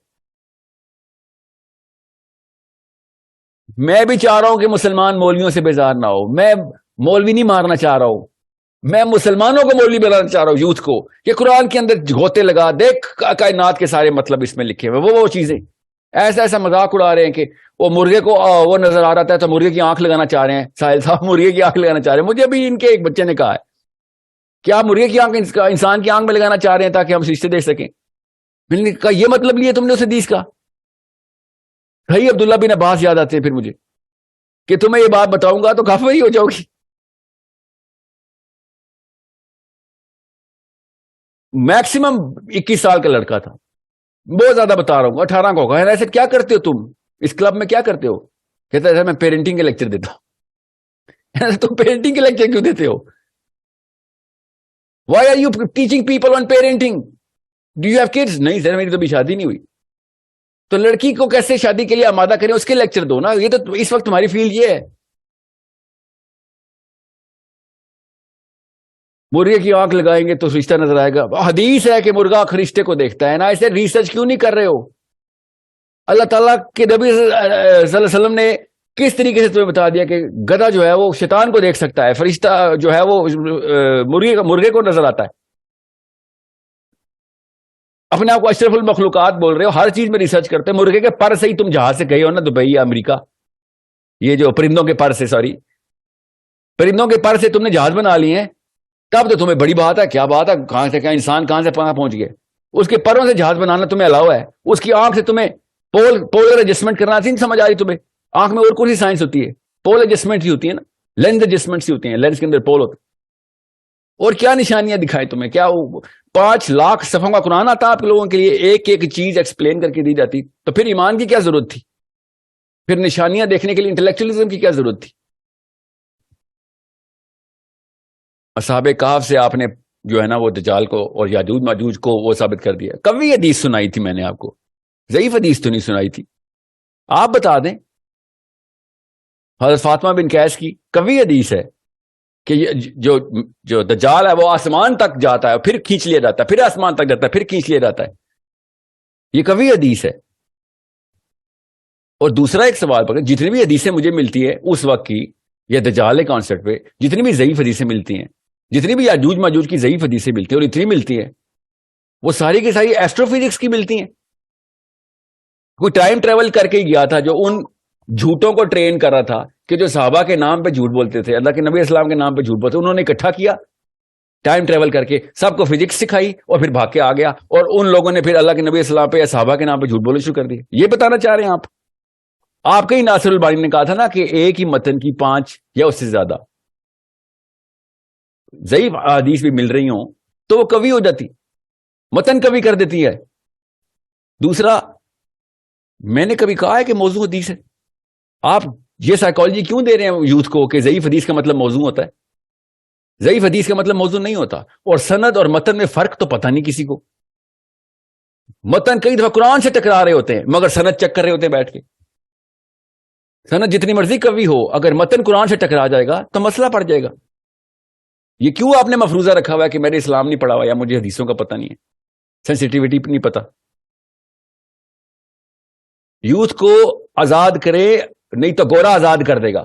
میں بھی چاہ رہا ہوں کہ مسلمان مولویوں سے بیزار نہ ہو. میں مولوی نہیں مارنا چاہ رہا ہوں, میں مسلمانوں کو مولوی بنانا چاہ رہا ہوں, یوتھ کو, کہ قرآن کے اندر گھوتے لگا, دیکھ کائنات کے سارے مطلب اس میں لکھے ہوئے, وہ چیزیں ایسا مذاق اڑا رہے ہیں کہ وہ مرغے کو وہ نظر آ رہا ہے تو مرغے کی آنکھ لگانا چاہ رہے ہیں. ساحل صاحب مرغے کی آنکھ لگانا چاہ رہے ہیں. مجھے ابھی ان کے ایک بچے نے کہا ہے کہ آپ مرغے کی آنکھ انسان کی آنکھ میں لگانا چاہ رہے ہیں تاکہ ہم رشتے دیکھ سکیں. میں نے کہا یہ مطلب لیا تم نے اس حدیث کا؟ بھائی عبداللہ بن عباس یاد آتے ہیں پھر مجھے کہ تمہیں یہ بات بتاؤں گا تو کافر ہی ہو جاؤ گی. میکسیمم 21 سال کا لڑکا تھا, بہت زیادہ بتا رہا ہوں, 18 کا ہوگا. ایسے کیا کرتے ہو تم اس کلب میں, کیا کرتے ہو؟ کہتا ہے میں پیرنٹنگ کے لیکچر دیتا ہوں. تم پیرنٹنگ کے لیکچر کیوں دیتے ہو؟ Why are you teaching people on parenting? Do you have kids? نہیں سر میری تو ابھی شادی نہیں ہوئی. تو لڑکی کو کیسے شادی کے لیے آمادہ کریں, اس کے لیکچر دو نا. یہ تو اس وقت تمہاری فیلڈ یہ ہے. مرغے کی آنکھ لگائیں گے تو رشتہ نظر آئے گا. حدیث ہے کہ مرغا رشتے کو دیکھتا ہے نا. ایسے ریسرچ کیوں نہیں کر رہے ہو؟ اللہ تعالیٰ کے نبی صلی اللہ علیہ وسلم نے کس طریقے سے تمہیں بتا دیا کہ گدھا جو ہے وہ شیطان کو دیکھ سکتا ہے, فرشتہ جو ہے وہ مرغے کو نظر آتا ہے. اپنے آپ کو اشرف المخلوقات بول رہے ہو, ہر چیز میں ریسرچ کرتے ہیں. مرغے کے پر سے ہی تم جہاز سے گئے ہو نا دبئی یا امریکہ, یہ جو پرندوں کے پر سے, سوری پرندوں کے پر سے تم نے جہاز بنا لیے ہیں, تب تو تمہیں بڑی بات ہے. کیا بات ہے, کہاں سے کیا انسان کہاں سے پہنچ گئے. اس کے پروں سے جہاز بنانا تمہیں الاؤ ہے. اس کی آنکھ سے تمہیں پولر ایڈجسٹمنٹ کرنا نہیں سمجھ آ رہی تمہیں؟ آنکھ میں اور کون سی سائنس ہوتی ہے؟ پول ایڈجسٹمنٹ ہی ہوتی ہے نا, لینس ایڈجسٹمنٹ ہی ہوتی ہیں, لینس کے اندر پول ہوتے. اور کیا نشانیاں دکھائیں تمہیں؟ کیا 5 لاکھ صفحوں کا قرآن آتا آپ لوگوں کے لیے, ایک ایک چیز ایکسپلین کر کے دی جاتی, تو پھر ایمان کی کیا ضرورت تھی؟ پھر نشانیاں دیکھنے کے لیے انٹلیکچوئلزم کی کیا ضرورت تھی؟ اصحاب کہف سے آپ نے جو ہے نا وہ دجال کو اور یاجوج ماجوج کو وہ ثابت کر دیا. کبھی حدیث سنائی تھی میں نے آپ کو, ضعیف حدیث تو نہیں سنائی تھی. آپ بتا دیں حضرت فاطمہ بن قیس کی کبھی حدیث ہے کہ جو دجال ہے وہ آسمان تک جاتا ہے پھر کھینچ لیا جاتا ہے, پھر آسمان تک جاتا ہے پھر کھینچ لیا جاتا ہے. یہ کبھی حدیث ہے. اور دوسرا ایک سوال پکڑ, جتنی بھی حدیثیں مجھے ملتی ہے اس وقت کی یا دجال کانسیپٹ پہ, جتنی بھی ضعیف حدیثیں ملتی ہیں, جتنی بھی یاجوج ماجوج کی ضعیف حدیثیں ملتی ہیں, اور اتنی ملتی ہیں, وہ ساری کی ساری ایسٹرو فزکس کی ملتی ہیں. کوئی ٹائم ٹریول کر کے ہی گیا تھا جو ان جھوٹوں کو ٹرین کر رہا تھا کہ جو صحابہ کے نام پہ جھوٹ بولتے تھے, اللہ کے نبی اسلام کے نام پہ جھوٹ بولتے, انہوں نے اکٹھا کیا ٹائم ٹریول کر کے, سب کو فزکس سکھائی اور پھر بھاگ کے آ گیا, اور ان لوگوں نے پھر اللہ کے نبی اسلام پہ یا صحابہ کے نام پہ جھوٹ بولنا شروع کر دیا. یہ بتانا چاہ رہے ہیں آپ کے ہی ناصر البانی نے کہا تھا نا کہ ایک ہی متن کی 5 یا اس سے زیادہ ضعیف احادیث بھی مل رہی ہوں تو وہ کبھی ہو جاتی, متن کبھی کر دیتی ہے. دوسرا, میں نے کبھی کہا ہے کہ موضوع حدیث ہے؟ آپ یہ سائیکالوجی کیوں دے رہے ہیں یوتھ کو کہ ضعیف حدیث کا مطلب موضوع ہوتا ہے؟ ضعیف حدیث کا مطلب موضوع نہیں ہوتا. اور سند اور متن میں فرق تو پتہ نہیں کسی کو. متن کئی دفعہ قرآن سے ٹکرا رہے ہوتے ہیں مگر سند چیک کر رہے ہوتے ہیں بیٹھ کے. سند جتنی مرضی کبھی ہو, اگر متن قرآن سے ٹکرا جائے گا تو مسئلہ پڑ جائے گا. یہ کیوں آپ نے مفروضہ رکھا ہوا ہے کہ میرے اسلام نہیں پڑھا ہوا یا مجھے حدیثوں کا پتہ نہیں ہے, سینسٹیوٹی نہیں پتہ؟ یوتھ کو آزاد کرے, نہیں تو گورا آزاد کر دے گا.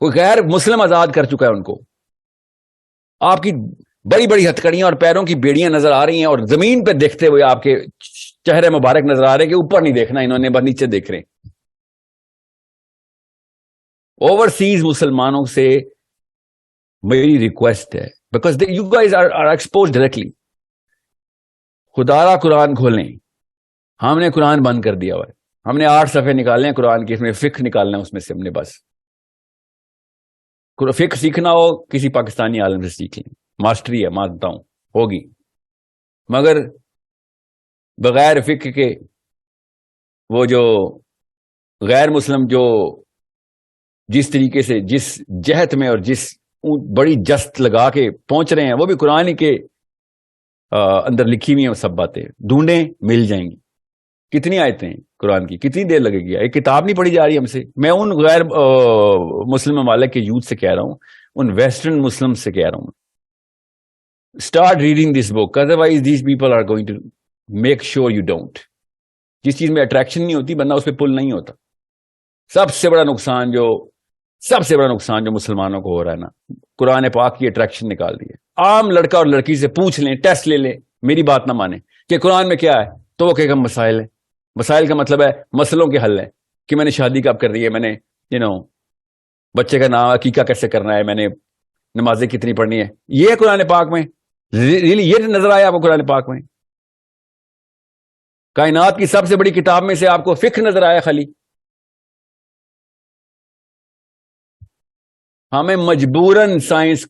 کوئی غیر مسلم آزاد کر چکا ہے ان کو. آپ کی بڑی بڑی ہتھکڑیاں اور پیروں کی بیڑیاں نظر آ رہی ہیں, اور زمین پہ دیکھتے ہوئے آپ کے چہرے مبارک نظر آ رہے ہیں کہ اوپر نہیں دیکھنا انہوں نے, بس نیچے دیکھ رہے ہیں. اوورسیز مسلمانوں سے میری ریکویسٹ ہے, because you guys are expose directly, خدا را قرآن کھولیں. ہم نے قرآن بند کر دیا ہوا ہے, ہم نے 8 صفحے نکالنے ہیں قرآن کی, اس میں فقہ نکالنا ہے اس میں سے ہم نے. بس فقہ سیکھنا ہو کسی پاکستانی عالم سے سیکھ لیں, ماسٹری ہے مانتا ہوں ہوگی, مگر بغیر فقہ کے وہ جو غیر مسلم جو جس طریقے سے جس جہت میں اور جس بڑی جست لگا کے پہنچ رہے ہیں, وہ بھی قرآن کے اندر لکھی ہوئی ہیں. وہ سب باتیں ڈھونڈیں مل جائیں گی. کتنی آیتیں قرآن کی, کتنی دیر لگے گی؟ ایک کتاب نہیں پڑھی جا رہی ہم سے. میں ان غیر مسلم ممالک کے یوتھ سے کہہ رہا ہوں, ان ویسٹرن مسلم سے کہہ رہا ہوں, start reading this book, otherwise these people are going to make sure you don't. جس چیز میں اٹریکشن نہیں ہوتی بندہ اس پہ پل نہیں ہوتا. سب سے بڑا نقصان جو مسلمانوں کو ہو رہا ہے نا, قرآن پاک کی اٹریکشن نکال دی ہے. عام لڑکا اور لڑکی سے پوچھ لیں, ٹیسٹ لے لیں, میری بات نہ مانیں کہ قرآن میں کیا ہے, تو وہ کہے گا مسائل ہے. مسائل کا مطلب ہے مسئلوں کے حل ہے, کہ میں نے شادی کب کرنی ہے, میں نے بچے کا نام عقیقہ کیسے کرنا ہے, میں نے نمازیں کتنی پڑھنی ہے. یہ ہے قرآن پاک میں؟ ریلی یہ نظر آیا آپ کو قرآن پاک میں؟ کائنات کی سب سے بڑی کتاب میں سے آپ کو فقہ نظر آیا خالی؟ ہمیں مجبوراً سائنس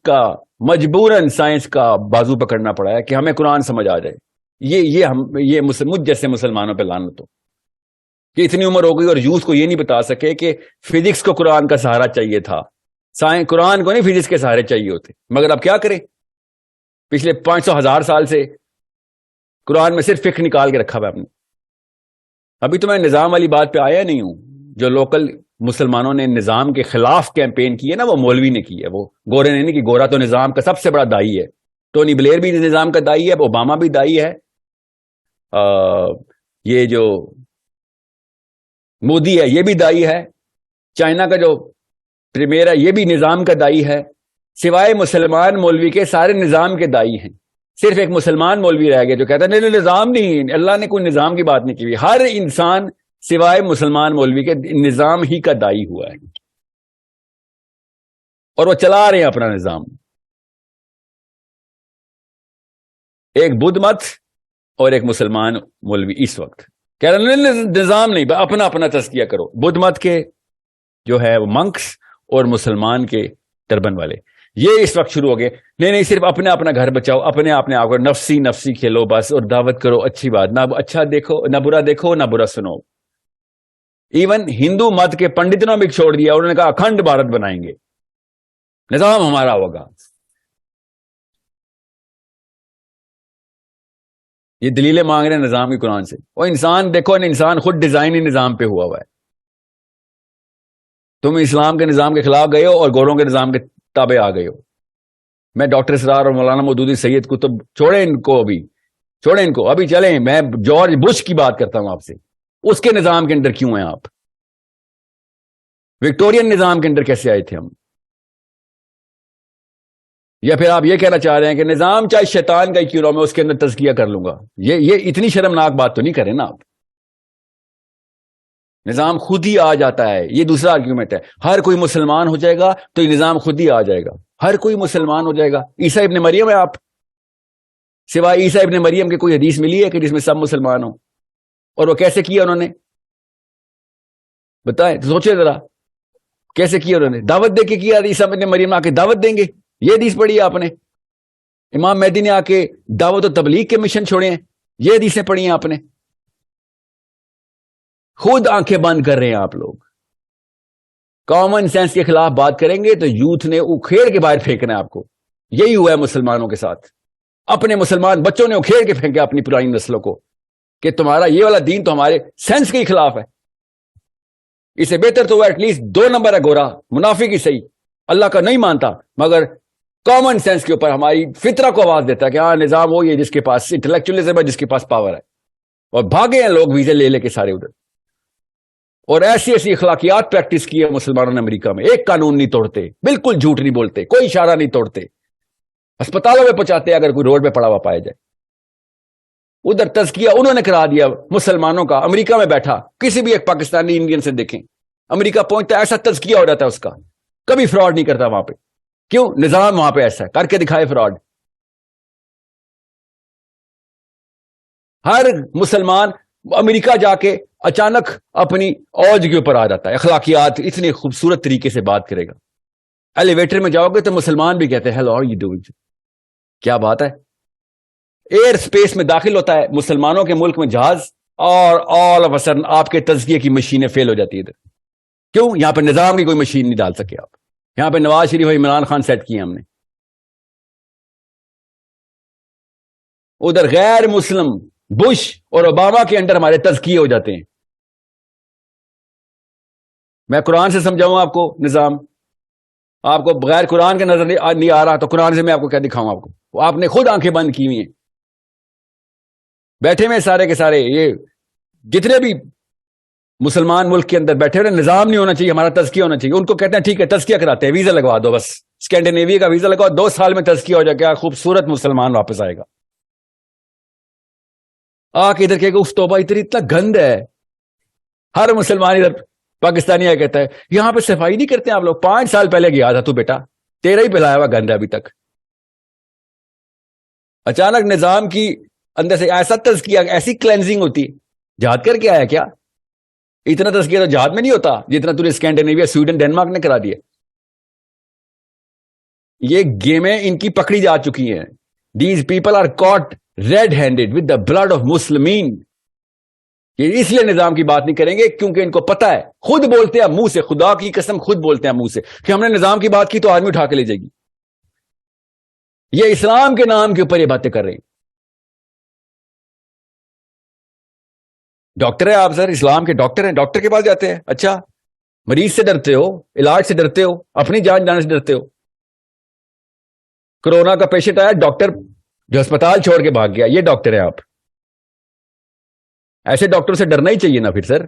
کا بازو پکڑنا پڑا ہے کہ ہمیں قرآن سمجھ آ جائے. یہ مجھ جیسے مسلمانوں پہ لعنت ہو کہ اتنی عمر ہو گئی اور یوتھ کو یہ نہیں بتا سکے کہ فزکس کو قرآن کا سہارا چاہیے تھا, قرآن کو نہیں فزکس کے سہارے چاہیے ہوتے. مگر اب کیا کریں, پچھلے 500,000 سال سے قرآن میں صرف فقہ نکال کے رکھا ہوا ہے آپ نے. ابھی تو میں نظام والی بات پہ آیا نہیں ہوں. جو لوکل مسلمانوں نے نظام کے خلاف کیمپین کی ہے نا, وہ مولوی نے کی ہے, وہ گورے نے نہیں کی. گورا تو نظام کا سب سے بڑا دائی ہے, ٹونی بلیئر بھی نظام کا دائی ہے, اوباما بھی دائی ہے, یہ جو مودی ہے یہ بھی دائی ہے, چائنا کا جو پریمیئر ہے یہ بھی نظام کا دائی ہے. سوائے مسلمان مولوی کے سارے نظام کے دائی ہیں. صرف ایک مسلمان مولوی رہ گیا جو کہتا ہے نہیں نظام نہیں, اللہ نے کوئی نظام کی بات نہیں کی. ہر انسان سوائے مسلمان مولوی کے نظام ہی کا دائی ہوا ہے, اور وہ چلا رہے ہیں اپنا نظام. ایک بدھ مت اور ایک مسلمان مولوی اس وقت کہہ رہے ہیں نظام نہیں, اپنا اپنا تزکیہ کرو. بدھ مت کے جو ہے وہ منکس اور مسلمان کے ٹربن والے یہ اس وقت شروع ہو گئے, نہیں صرف اپنا اپنا گھر بچاؤ, اپنے آپ کو نفسی کھیلو بس, اور دعوت کرو اچھی بات, نہ اچھا دیکھو نہ برا دیکھو نہ برا سنو. ایون ہندو مت کے پنڈتوں نے بھی چھوڑ دیا, انہوں نے کہا اکھنڈ بھارت بنائیں گے, نظام ہمارا ہوگا. یہ دلیلیں مانگ رہے ہیں نظام کی قرآن سے. وہ انسان دیکھو, انسان خود ڈیزائن ہی نظام پہ ہوا ہے. تم اسلام کے نظام کے خلاف گئے ہو اور گوروں کے نظام کے تابع آ گئے ہو. میں ڈاکٹر اسرار اور مولانا مودودی سید قطب چھوڑیں ان کو ابھی چلیں. میں جارج بش کی بات کرتا ہوں آپ سے, اس کے نظام کے اندر کیوں ہیں آپ؟ وکٹورین نظام کے اندر کیسے آئے تھے ہم؟ یا پھر آپ یہ کہنا چاہ رہے ہیں کہ نظام چاہے شیطان کا ہی کیوں نہ ہو میں اس کے اندر تزکیہ کر لوں گا؟ یہ اتنی شرمناک بات تو نہیں کریں نا آپ. نظام خود ہی آ جاتا ہے, یہ دوسرا آرگیومنٹ ہے. ہر کوئی مسلمان ہو جائے گا تو یہ نظام خود ہی آ جائے گا, ہر کوئی مسلمان ہو جائے گا. عیسیٰ ابن مریم ہے آپ, سوائے عیسیٰ ابن مریم کے کوئی حدیث ملی ہے کہ جس میں سب مسلمان ہوں؟ اور وہ کیسے کیا انہوں نے بتائیں, سوچے ذرا کیسے کیا انہوں نے؟ دعوت دے کے کیا. عیسیٰ ابن مریم آ کے دعوت دیں گے, یہ حدیث پڑھی ہے آپ نے. امام مہدی نے آ کے دعوت و تبلیغ کے مشن چھوڑے ہیں, یہ حدیثیں پڑھی ہیں آپ نے. خود آنکھیں بند کر رہے ہیں آپ لوگ. کامن سینس کے خلاف بات کریں گے تو یوتھ نے اکھیڑ کے باہر پھینکنا ہے آپ کو. یہی ہوا ہے مسلمانوں کے ساتھ. اپنے مسلمان بچوں نے اکھیڑ کے پھینکا اپنی پرانی نسلوں کو کہ تمہارا یہ والا دین تو ہمارے سینس کے خلاف ہے. اسے بہتر تو وہ ایٹ لیسٹ 2 نمبر ہے گورا, منافق ہی صحیح, اللہ کا نہیں مانتا مگر کامن سینس کے اوپر ہماری فطرہ کو آواز دیتا ہے کہ ہاں نظام وہی ہے جس کے پاس انٹلیکچولیزم ہے, جس کے پاس پاور ہے. اور بھاگے ہیں لوگ ویزے لے کے سارے ادھر, اور ایسی ایسی اخلاقیات پریکٹس کی ہے مسلمانوں نے امریکہ میں. ایک قانون نہیں توڑتے, بالکل جھوٹ نہیں بولتے, کوئی اشارہ نہیں توڑتے, اسپتالوں میں پہنچاتے اگر کوئی روڈ پہ پڑا ہوا پایا جائے. ادھر تزکیہ انہوں نے کرا دیا مسلمانوں کا. امریکہ میں بیٹھا کسی بھی ایک پاکستانی انڈین سے دیکھیں, امریکہ پہنچتا ایسا تزکیہ ہو جاتا ہے اس کا, کبھی فراڈ نہیں کرتا وہاں پہ. کیوں؟ نظام وہاں پہ ایسا ہے, کر کے دکھائے فراڈ. ہر مسلمان امریکہ جا کے اچانک اپنی اوج کے اوپر آ جاتا ہے, اخلاقیات اتنی خوبصورت طریقے سے بات کرے گا. ایلیویٹر میں جاؤ گے تو مسلمان بھی کہتے ہیں ہیلو ہاؤ یو ڈوئنگ, کیا بات ہے. ایئر سپیس میں داخل ہوتا ہے مسلمانوں کے ملک میں جہاز, اور آل آف اے سڈن آپ کے تزکیے کی مشینیں فیل ہو جاتی ہے ادھر. کیوں؟ یہاں پہ نظام کی کوئی مشین نہیں ڈال سکے آپ. یہاں پہ نواز شریف اور عمران خان سیٹ کیے ہم نے. ادھر غیر مسلم بش اور اوباما کے انڈر ہمارے تزکیے ہو جاتے ہیں. میں قرآن سے سمجھاؤں آپ کو نظام, آپ کو بغیر قرآن کے نظر نہیں آ رہا تو قرآن سے میں آپ کو کیا دکھاؤں آپ کو؟ آپ نے خود آنکھیں بند کی ہوئی ہیں. بیٹھے میں سارے کے سارے یہ جتنے بھی مسلمان ملک کے اندر بیٹھے ہوئے, نظام نہیں ہونا چاہیے, ہمارا تزکیہ ہونا چاہیے. ان کو کہتے ہیں ٹھیک ہے تزکیہ کراتے ہیں, ویزا لگوا دو, بس اسکینڈینیویا کا ویزا لگواؤ, 2 سال میں تزکیہ ہو جائے گا, خوبصورت مسلمان واپس آئے گا. آ کے ادھر کہ اف توبہ اتنا گند ہے. ہر مسلمان ادھر پاکستانی آیا کہتا ہے یہاں پہ صفائی نہیں کرتے آپ لوگ. 5 سال پہلے گیا تھا تو بیٹا, تیرا ہی پلایا ہوا گند ہے ابھی تک. اچانک نظام کی اندر سے ایسا تزکیہ, ایسی کلینزنگ ہوتی ہے جہاد کر کے آیا کیا؟ اتنا تذکیہ تو جہاد میں نہیں ہوتا جتنا تجھے اسکینڈینیویا، سویڈن، ڈنمارک نے کرا دیا. یہ گیمیں ان کی پکڑی جا چکی ہیں. These people are caught red handed with the blood of مسلمین. یہ اس لیے نظام کی بات نہیں کریں گے کیونکہ ان کو پتا ہے، خود بولتے ہیں منہ سے، خدا کی قسم خود بولتے ہیں منہ سے کہ ہم نے نظام کی بات کی تو آرمی اٹھا کے لے جائے گی. یہ اسلام کے نام کے اوپر یہ باتیں کر رہے ہیں. ڈاکٹر ہے آپ سر، اسلام کے ڈاکٹر ہیں، ڈاکٹر کے پاس جاتے ہیں. اچھا، مریض سے ڈرتے ہو، علاج سے ڈرتے ہو، اپنی جان جانے سے ڈرتے ہو. کورونا کا پیشنٹ آیا، ڈاکٹر جو اسپتال چھوڑ کے بھاگ گیا، یہ ڈاکٹر ہے آپ. ایسے ڈاکٹر سے ڈرنا ہی چاہیے نا پھر سر،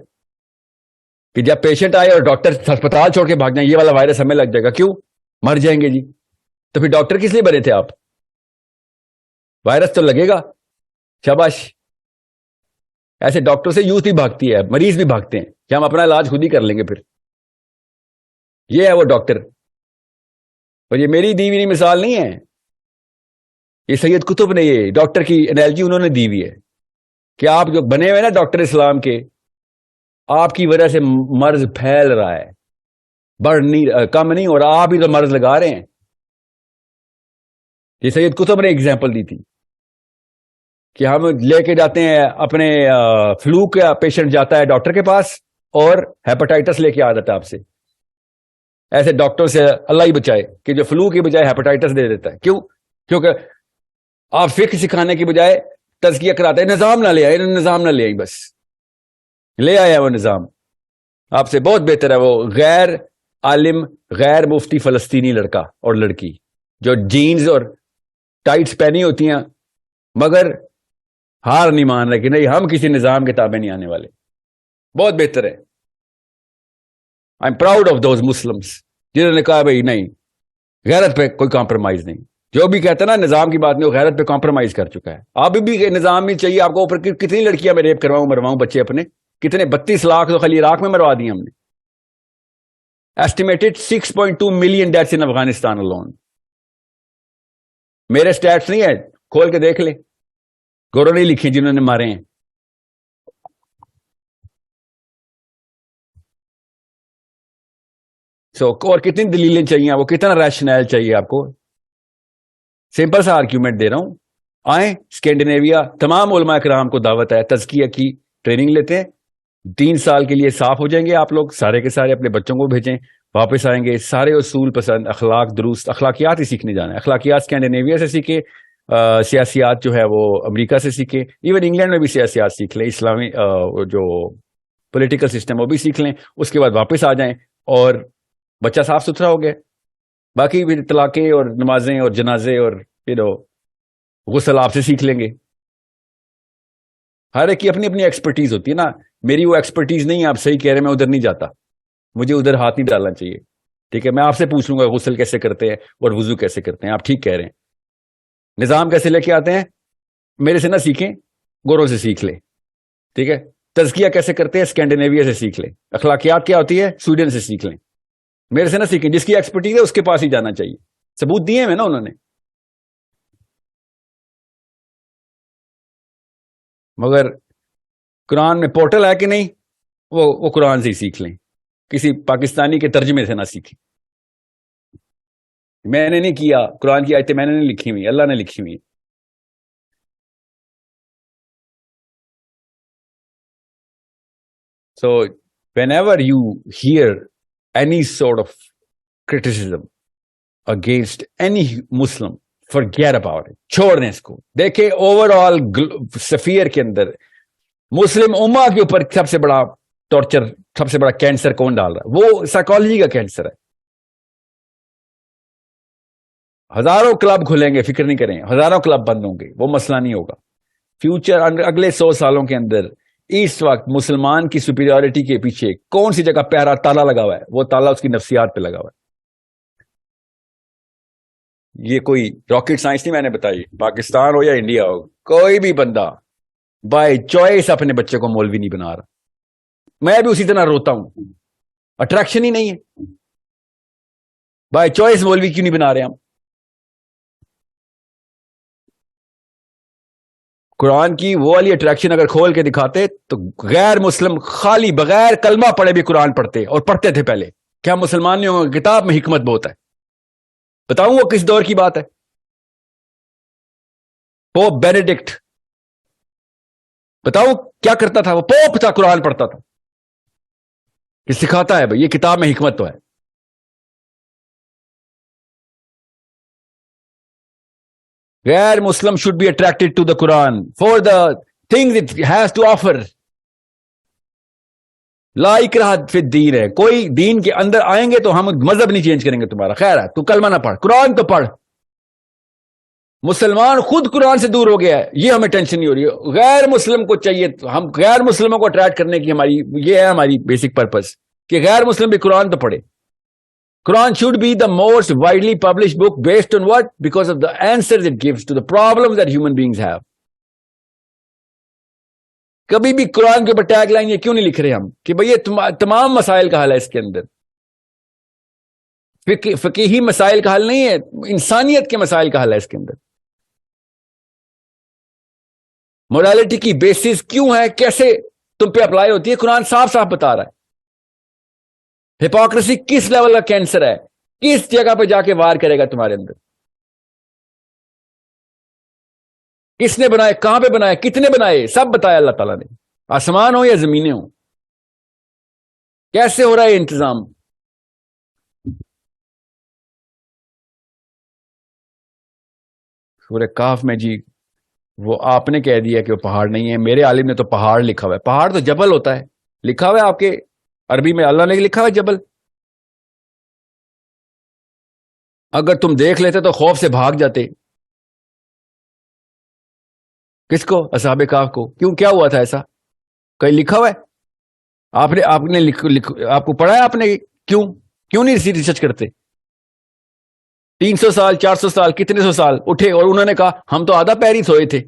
کہ جب پیشنٹ آئے اور ڈاکٹر اسپتال چھوڑ کے بھاگ جائیں، یہ والا وائرس ہمیں لگ جائے گا، کیوں مر جائیں گے جی. تو پھر ڈاکٹر کس لیے بنے تھے آپ؟ وائرس تو لگے گا. شاباش. ایسے ڈاکٹر سے یوتھ بھی بھاگتی ہے، مریض بھی بھاگتے ہیں کہ ہم اپنا علاج خود ہی کر لیں گے. پھر یہ ہے وہ ڈاکٹر. اور یہ میری دی ہوئی مثال نہیں ہے، یہ سید قطب نے یہ ڈاکٹر کی انالوجی انہوں نے دی ہوئی ہے کہ آپ جو بنے ہوئے نا ڈاکٹر اسلام کے، آپ کی وجہ سے مرض پھیل رہا ہے، بڑھ نہیں، کم نہیں ہو رہا، آپ ہی تو مرض لگا رہے ہیں. یہ سید قطب نے ایگزامپل دی تھی کہ ہم لے کے جاتے ہیں اپنے فلو کا پیشنٹ جاتا ہے ڈاکٹر کے پاس اور ہیپاٹائٹس لے کے آ جاتا ہے آپ سے. ایسے ڈاکٹر سے اللہ ہی بچائے کہ جو فلو کی بجائے ہیپاٹائٹس دے دیتا ہے. کیوں؟ کیونکہ آپ فقہ سکھانے کی بجائے تزکیہ کراتے ہیں. نظام نہ لے آئے، نظام نہ لے آئی، بس لے آیا وہ نظام. آپ سے بہت بہتر ہے وہ غیر عالم، غیر مفتی فلسطینی لڑکا اور لڑکی جو جینز اور ٹائٹس پہنی ہوتی ہیں مگر ہار نہیں مان رہے کہ نہیں ہم کسی نظام کے تابع نہیں آنے والے. بہت بہتر ہے. I am proud of those Muslims جنہوں نے کہا بھائی نہیں، غیرت پہ کوئی کمپرومائز نہیں. جو بھی کہتا ہے نا نظام کی بات نہیں، وہ غیرت پہ کمپرومائز کر چکا ہے. آپ بھی نظام ہی چاہیے آپ کو. اوپر کتنی لڑکیاں میں ریپ کرواؤں مرواؤں بچے اپنے، کتنے 32 لاکھ تو خالی عراق میں مروا دی ہم نے. ایسٹیمیٹڈ 6.2 ملین ڈیتھس ان افغانستان alone. میرے سٹیٹس نہیں ہے، کھول کے دیکھ لے، گورو نہیں لکھی جنہوں نے مارے ہیں. اور کتنی دلیلیں چاہیے، وہ کتنا ریشنل چاہیے آپ کو. سمپل سا آرگیومنٹ دے رہا ہوں. آئیں اسکینڈینیویا، تمام علماء کرام کو دعوت ہے، تزکیہ کی ٹریننگ لیتے ہیں. 3 سال کے لیے صاف ہو جائیں گے آپ لوگ سارے کے سارے. اپنے بچوں کو بھیجیں، واپس آئیں گے سارے اصول پسند، اخلاق درست، اخلاقیات ہی سیکھنے جانا ہے. اخلاقیات اسکینڈینیویا سے سیکھے، سیاسیات جو ہے وہ امریکہ سے سیکھے، ایون انگلینڈ میں بھی سیاسیات سیکھ لیں، اسلامی جو پولیٹیکل سسٹم وہ بھی سیکھ لیں. اس کے بعد واپس آ جائیں اور بچہ صاف ستھرا ہو گیا. باقی بھی طلاقیں اور نمازیں اور جنازے اور غسل آپ سے سیکھ لیں گے. ہر ایک کی اپنی اپنی ایکسپرٹیز ہوتی ہے نا. میری وہ ایکسپرٹیز نہیں ہے، آپ صحیح کہہ رہے ہیں، میں ادھر نہیں جاتا، مجھے ادھر ہاتھ نہیں ڈالنا چاہیے. ٹھیک ہے، میں آپ سے پوچھ لوں گا غسل کیسے کرتے ہیں اور وضو کیسے کرتے ہیں. آپ ٹھیک کہہ رہے ہیں. نظام کیسے لے کے آتے ہیں، میرے سے نہ سیکھیں، گوروں سے سیکھ لیں. ٹھیک ہے. تزکیہ کیسے کرتے ہیں، اسکینڈینیویا سے سیکھ لیں. اخلاقیات کیا ہوتی ہے، سویڈن سے سیکھ لیں. میرے سے نہ سیکھیں، جس کی ایکسپرٹیز ہے اس کے پاس ہی جانا چاہیے. ثبوت دیے ہیں نا انہوں نے. مگر قرآن میں پورٹل ہے کہ نہیں، وہ قرآن سے ہی سیکھ لیں، کسی پاکستانی کے ترجمے سے نہ سیکھیں. میں نے نہیں کیا، قرآن کی آیتیں میں نے نہیں لکھی ہوئی، اللہ نے لکھی ہوئی. So whenever you hear any sort of criticism against any Muslim, forget about it. چھوڑ دیں اس کو. دیکھیں اوور آل سفیر کے اندر مسلم امہ کے اوپر سب سے بڑا ٹارچر، سب سے بڑا کینسر کون ڈال رہا ہے؟ وہ سائیکالوجی کا کینسر ہے. ہزاروں کلب کھلیں گے، فکر نہیں کریں، ہزاروں کلب بند ہوں گے، وہ مسئلہ نہیں ہوگا. فیوچر اگلے 100 سالوں کے اندر اس وقت مسلمان کی سپیریورٹی کے پیچھے کون سی جگہ پیارا تالا لگا ہوا ہے؟ وہ تالا اس کی نفسیات پہ لگا ہوا ہے. یہ کوئی راکٹ سائنس نہیں میں نے بتائی. پاکستان ہو یا انڈیا ہو، کوئی بھی بندہ بائی چوائس اپنے بچے کو مولوی نہیں بنا رہا. میں بھی اسی طرح روتا ہوں، اٹریکشن ہی نہیں ہے. بائی چوائس مولوی کیوں نہیں بنا رہے ہم؟ قرآن کی وہ والی اٹریکشن اگر کھول کے دکھاتے تو غیر مسلم خالی بغیر کلمہ پڑھے بھی قرآن پڑھتے، اور پڑھتے تھے پہلے. کیا مسلمان نہیں ہوں گے؟ کتاب میں حکمت بہت ہے. بتاؤں وہ کس دور کی بات ہے؟ پوپ بینیڈکٹ، بتاؤں کیا کرتا تھا؟ وہ پوپ تھا، قرآن پڑھتا تھا. یہ سکھاتا ہے بھائی، یہ کتاب میں حکمت تو ہے. غیر مسلم should be attracted to the Quran for the things it has to offer. لا اکراہ فی الدین ہے. کوئی دین کے اندر آئیں گے تو ہم مذہب نہیں چینج کریں گے تمہارا. خیر ہے، تو کلمہ نہ پڑھ، قرآن تو پڑھ. مسلمان خود قرآن سے دور ہو گیا ہے، یہ ہمیں ٹینشن نہیں ہو رہی ہے. غیر مسلم کو چاہیے، ہم غیر مسلموں کو اٹریکٹ کرنے کی یہ ہے ہماری بیسک پرپز کہ غیر مسلم بھی قرآن تو پڑھے. Quran should be the most widely published book based on what? Because of the answers it gives to the problems that human beings have. کبھی بھی قرآن کے اوپر ٹیگ لائن یہ کیوں نہیں لکھ رہے ہم کہ بھئی یہ تمام مسائل کا حل ہے. اس کے اندر فقہی مسائل کا حل نہیں ہے، انسانیت کے مسائل کا حل ہے. اس کے اندر موڈالٹی کی بیسس کیوں ہے، کیسے تم پہ اپلائی ہوتی ہے، قرآن صاف صاف بتا رہا ہے. ہپوکریسی کس لیول کا کینسر ہے، کس جگہ پہ جا کے وار کرے گا تمہارے اندر، کس نے بنائے، کہاں پہ بنائے، کتنے بنائے، سب بتایا اللہ تعالیٰ نے. آسمان ہو یا زمینیں ہوں، کیسے ہو رہا ہے انتظام. سورہ کاف میں جی وہ آپ نے کہہ دیا کہ وہ پہاڑ نہیں ہے، میرے عالم نے تو پہاڑ لکھا ہوا ہے. پہاڑ تو جبل ہوتا ہے، لکھا ہوا ہے آپ کے عربی میں، اللہ نے لکھا ہوا ہے جبل. اگر تم دیکھ لیتے تو خوف سے بھاگ جاتے. کس کو؟ اصحاب کہف کو. کیوں، کیا ہوا تھا ایسا؟ کہیں لکھا ہوا ہے؟ آپ کو پڑھا ہے آپ نے؟ کیوں نہیں ریسرچ کرتے؟ 300 سال 400 سال کتنے سو سال اٹھے اور انہوں نے کہا ہم تو آدھا پیر ہی سوئے تھے،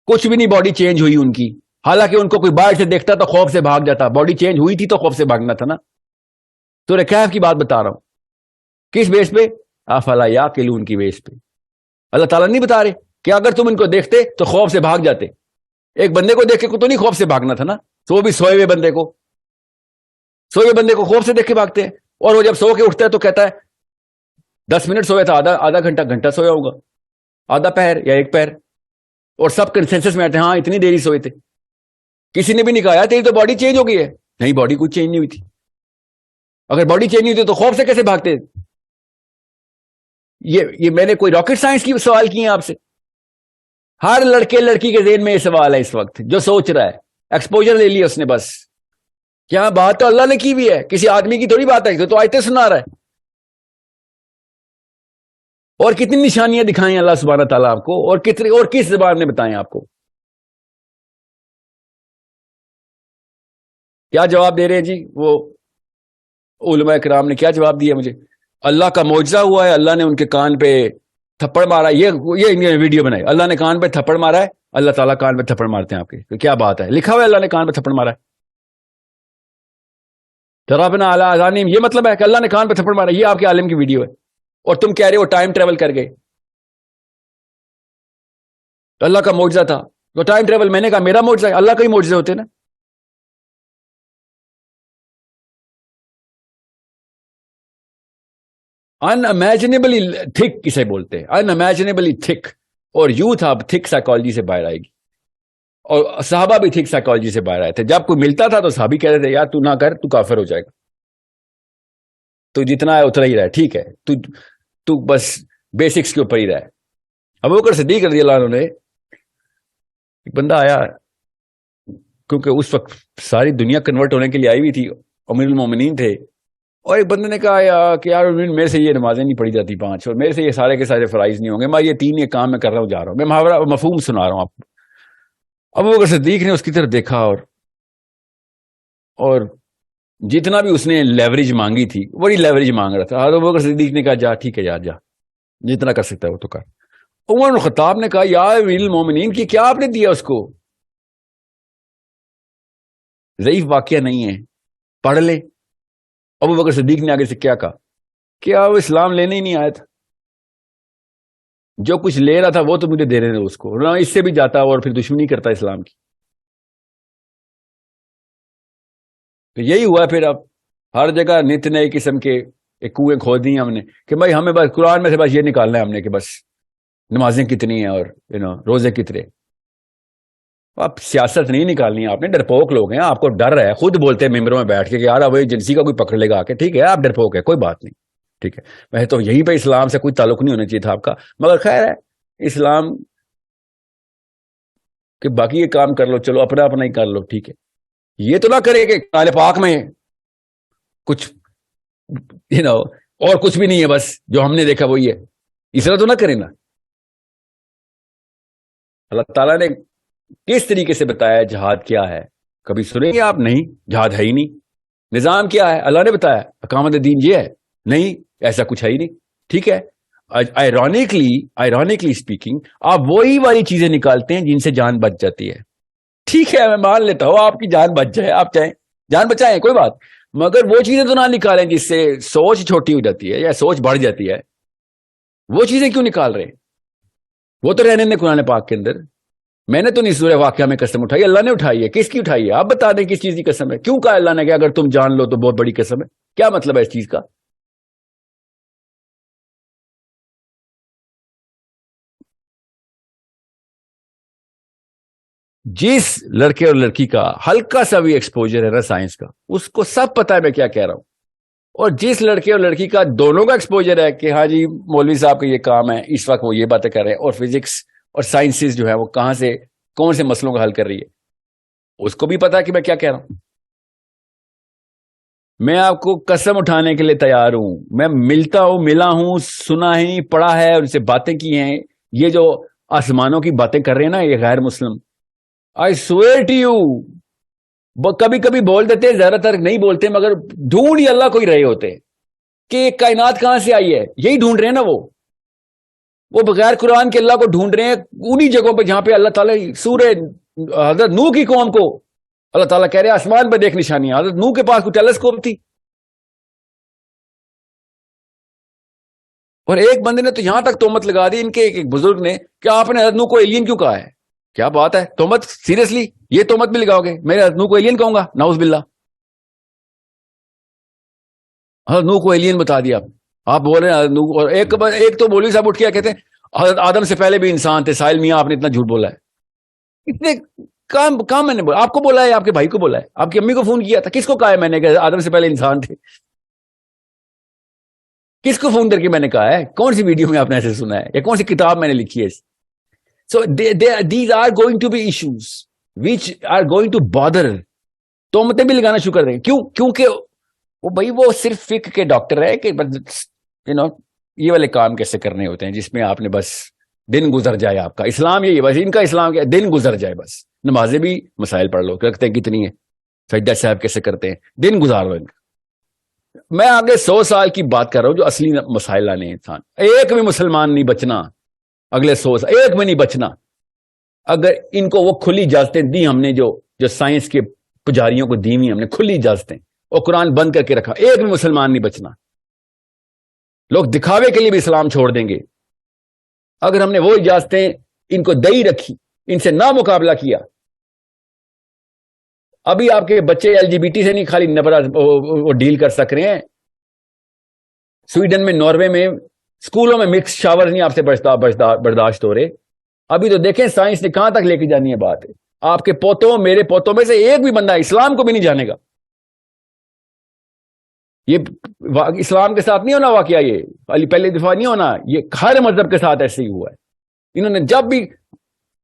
کچھ بھی نہیں باڈی چینج ہوئی ان کی. حالانکہ ان کو کوئی باہر سے دیکھتا تو خوف سے بھاگ جاتا. باڈی چینج ہوئی تھی تو خوف سے بھاگنا تھا نا. سورہ کہف کی بات بتا رہا ہوں. کس بیس پہ؟ افلا یعقلون کی بیس پہ. اللہ تعالیٰ نہیں بتا رہے کہ اگر تم ان کو دیکھتے تو خوف سے بھاگ جاتے. ایک بندے کو دیکھ کے تو نہیں خوف سے بھاگنا تھا نا، تو وہ بھی سوئے ہوئے بندے کو خوف سے دیکھ کے بھاگتے ہیں. اور وہ جب سو کے اٹھتا ہے تو کہتا ہے 10 منٹ سویا تھا، آدھا گھنٹہ سویا ہوگا، آدھا پیر یا ایک پیر. اور سب کنسنسس میں آتے ہیں ہاں اتنی دیر ہی سوئے تھے. کسی نے بھی نہیں کہا تیری تو باڈی چینج ہو گئی ہے. نہیں، باڈی کچھ چینج نہیں ہوئی تھی. اگر باڈی چینج نہیں ہوئی تو خوف سے کیسے بھاگتے؟ یہ میں نے کوئی راکٹ سائنس کی سوال کیے ہیں آپ سے. ہر لڑکے لڑکی کے ذہن میں یہ سوال ہے اس وقت، جو سوچ رہا ہے. ایکسپوجر لے لیا اس نے بس. کیا بات تو اللہ نے کی بھی ہے، کسی آدمی کی تھوڑی بات ہے، تو آیتیں سنا رہا ہے. اور کتنی نشانیاں دکھائیں اللہ سبحانہ تعالیٰ آپ کو، اور کس زبان نے بتائیں آپ کو. کیا جواب دے رہے ہیں جی وہ علماء کرام نے؟ کیا جواب دیا مجھے؟ اللہ کا معجزہ ہوا ہے، اللہ نے ان کے کان پہ تھپڑ مارا. یہ ویڈیو بنائی، اللہ نے کان پہ تھپڑ مارا ہے. اللہ تعالیٰ کان پہ تھپڑ مارتے ہیں آپ کے، تو کیا بات ہے؟ لکھا ہوا ہے اللہ نے کان پہ تھپڑ مارا ہے. ترابنا علی اذانہم، یہ مطلب ہے کہ اللہ نے کان پہ تھپڑ مارا. یہ آپ کے عالم کی ویڈیو ہے، اور تم کہہ رہے ہو ٹائم ٹریول کر گئے. اللہ کا معجزہ تھا تو ٹائم ٹریول، میں نے کہا میرا معجزہ ہے. اللہ کا ہی معجزے ہوتے نا. ان امیجنیبلی تھک کسے بولتے ہیں؟ ان امیجنیبلی تھک. اور یوتھ اب تھک سائیکالوجی سے باہر آئے گی، اور صحابہ بھی تھک سائیکالوجی سے باہر آئے تھے. جب کوئی ملتا تھا تو صحابی کہہ رہے تھے یار تو نہ کر، تو کافر ہو جائے گا، تو جتنا ہے اتنا ہی رہے، ٹھیک ہے، تو بس بیسکس کے اوپر ہی رہے. ابوبکر صدیق رضی اللہ عنہ نے، ایک بندہ آیا، کیونکہ اس وقت ساری دنیا کنورٹ ہونے کے لیے آئی ہوئی تھی، امیر المومنین تھے. اور ایک بندے نے کہا کہ یار میرے سے یہ نمازیں نہیں پڑھی جاتی 5، اور میرے سے یہ سارے کے سارے فرائض نہیں ہوں گے، میں یہ 3 یہ کام میں کر رہا ہوں، جا رہا ہوں. میں محاورہ مفہوم سنا رہا ہوں آپ کو. ابوبکر صدیق نے اس کی طرف دیکھا، اور جتنا بھی اس نے لیوریج مانگی تھی وہی لیوریج مانگ رہا تھا. ابوبکر صدیق نے کہا جا ٹھیک ہے، جا جتنا کر سکتا ہے وہ تو کر. عمر بن الخطاب نے کہا یا امیر المومنین کی کیا آپ نے دیا اس کو؟ ضعیف واقعہ نہیں ہے، پڑھ لے. ابوبکر صدیق نے آگے سے کیا کہا؟ کیا وہ اسلام لینے ہی نہیں آیا تھا؟ جو کچھ لے رہا تھا وہ تو مجھے دینے دو اس کو، نہ اس سے بھی جاتا اور پھر دشمنی کرتا اسلام کی. تو یہی ہوا پھر. اب ہر جگہ نت نئے قسم کے ایک کنویں کھود دی ہم نے کہ بھائی ہمیں بس قرآن میں سے بس یہ نکالنا ہے ہم نے کہ بس نمازیں کتنی ہیں اور روزے کتنے. اب سیاست نہیں نکالنی آپ نے، ڈرپوک لوگ ہیں، آپ کو ڈر ہے، خود بولتے ہیں ممبروں میں بیٹھ کے کہ یار اب ایجنسی کا کوئی پکڑ لے گا آ کے. ٹھیک ہے آپ ڈرپوک ہے، کوئی بات نہیں، ٹھیک ہے. میں تو یہی پہ اسلام سے کوئی تعلق نہیں ہونا چاہیے تھا آپ کا، مگر خیر ہے اسلام کہ باقی یہ کام کر لو، چلو اپنا اپنا ہی کر لو، ٹھیک ہے. یہ تو نہ کرے کہ قرآن پاک میں کچھ اور کچھ بھی نہیں ہے، بس جو ہم نے دیکھا وہی ہے. اس طرح تو نہ کرے نا. اللہ تعالیٰ نے کس طریقے سے بتایا جہاد کیا ہے؟ کبھی سنیں گے آپ؟ نہیں، جہاد ہے ہی نہیں. نظام کیا ہے؟ اللہ نے بتایا اقامت دین یہ ہے. نہیں، ایسا کچھ ہے ہی نہیں. ٹھیک ہے. آئرونکلی اسپیکنگ آپ وہی والی چیزیں نکالتے ہیں جن سے جان بچ جاتی ہے. ٹھیک ہے میں مان لیتا ہوں آپ کی جان بچ جائے، آپ چاہیں جان بچائیں کوئی بات، مگر وہ چیزیں تو نہ نکالیں جس سے سوچ چھوٹی ہو جاتی ہے یا سوچ بڑھ جاتی ہے. وہ چیزیں کیوں نکال رہے ہیں؟ وہ تو رہنے دیں قرآن پاک کے اندر. میں نے تو نہیں سورہ واقعہ میں قسم اٹھائی، اللہ نے اٹھائی ہے. کس کی اٹھائی ہے؟ آپ بتا دیں کس چیز کی قسم ہے. کیوں کہا اللہ نے کہ اگر تم جان لو تو بہت بڑی قسم ہے؟ کیا مطلب ہے اس چیز کا؟ جس لڑکے اور لڑکی کا ہلکا سا بھی ایکسپوجر ہے نا سائنس کا، اس کو سب پتا ہے میں کیا کہہ رہا ہوں. اور جس لڑکے اور لڑکی کا دونوں کا ایکسپوجر ہے کہ ہاں جی مولوی صاحب کا یہ کام ہے، اس وقت وہ یہ باتیں کر رہے ہیں، اور فزکس اور سائنسز جو ہے وہ کہاں سے کون سے مسئلوں کا حل کر رہی ہے، اس کو بھی پتا ہے کہ میں کیا کہہ رہا ہوں. میں آپ کو قسم اٹھانے کے لیے تیار ہوں، میں ملا ہوں، سنا ہی پڑھا ہے، ان سے باتیں کی ہیں. یہ جو آسمانوں کی باتیں کر رہے ہیں نا یہ غیر مسلم، I swear to you، کبھی کبھی بول دیتے، زیادہ تر نہیں بولتے، مگر ڈھونڈ ہی اللہ کو ہی رہے ہوتے کہ کائنات کہاں سے آئی ہے. یہی ڈھونڈ رہے ہیں نا وہ بغیر قرآن کے اللہ کو ڈھونڈ رہے ہیں انہی جگہوں پہ جہاں پہ اللہ تعالیٰ سورہ حضرت نوح کی قوم کو اللہ تعالیٰ کہہ رہے ہیں آسمان پہ دیکھ نشانیاں. حضرت نوح کے پاس کوئی ٹیلیسکوپ تھی؟ اور ایک بندے نے تو یہاں تک تہمت لگا دی ان کے ایک بزرگ نے کہ آپ نے حضرت نوح کو ایلین کیوں کہا ہے. کیا بات ہے، تہمت سیریسلی یہ تہمت بھی لگاؤ گے؟ میں حضرت نوح کو ایلین کہوں گا؟ نعوذ باللہ. حضرت نوح کو ایلین بتا دیا آپ بول رہے ہیں حضرت نوح. اور ایک تو مولوی صاحب اٹھ کے کہتے ہیں حضرت آدم سے پہلے بھی انسان تھے. ساحل میاں آپ نے اتنا جھوٹ بولا ہے. اتنے کام میں نے بولا؟ آپ کو بولا ہے، آپ کے بھائی کو بولا ہے، آپ کی امی کو فون کیا تھا؟ کس کو کہا ہے میں نے کہ آدم سے پہلے انسان تھے؟ کس کو فون کر کے میں نے کہا ہے؟ کون سی ویڈیو میں آپ نے ایسے سنا ہے یا کون سی کتاب میں نے لکھی ہے؟ So these are going to be issues which are going to bother. تہمتیں بھی لگانا شروع کر رہے ہیں. کیونکہ وہ صرف فقہ کے ڈاکٹر ہے کہ یہ والے کام کیسے کرنے ہوتے ہیں جس میں آپ نے بس دن گزر جائے آپ کا. اسلام یہی ہے بس، ان کا اسلام کیا، دن گزر جائے بس. نمازیں بھی مسائل پڑھ لو، رکھتے ہیں کتنی ہیں، سجدہ صاحب کیسے کرتے ہیں، دن گزار لو ان کا. میں آگے 100 سال کی بات کر رہا ہوں جو اصلی مسائل لانے ہیں. انسان ایک بھی مسلمان نہیں بچنا اگلے 100 سال، ایک بھی نہیں بچنا. اگر ان کو وہ کھلی اجازتیں دی ہم نے جو سائنس کے پجاریوں کو دی ہوئی ہم نے کھلی اجازتیں، اور قرآن بند کر کے رکھا، ایک بھی مسلمان نہیں بچنا. لوگ دکھاوے کے لیے بھی اسلام چھوڑ دیں گے. اگر ہم نے وہ اجازتیں ان کو دئی رکھی، ان سے نہ مقابلہ کیا. ابھی آپ کے بچے LGBT سے نہیں خالی وہ ڈیل کر سک رہے ہیں. سویڈن میں، ناروے میں اسکولوں میں مکس شاور نہیں آپ سے برداشت ہو رہے. ابھی تو دیکھیں سائنس نے کہاں تک لے کے جانی ہے بات. آپ کے پوتوں، میرے پوتوں میں سے ایک بھی بندہ اسلام کو بھی نہیں جانے گا. یہ اسلام کے ساتھ نہیں ہونا واقعہ، یہ پہلے دفعہ نہیں ہونا، یہ ہر مذہب کے ساتھ ایسے ہی ہوا ہے. انہوں نے جب بھی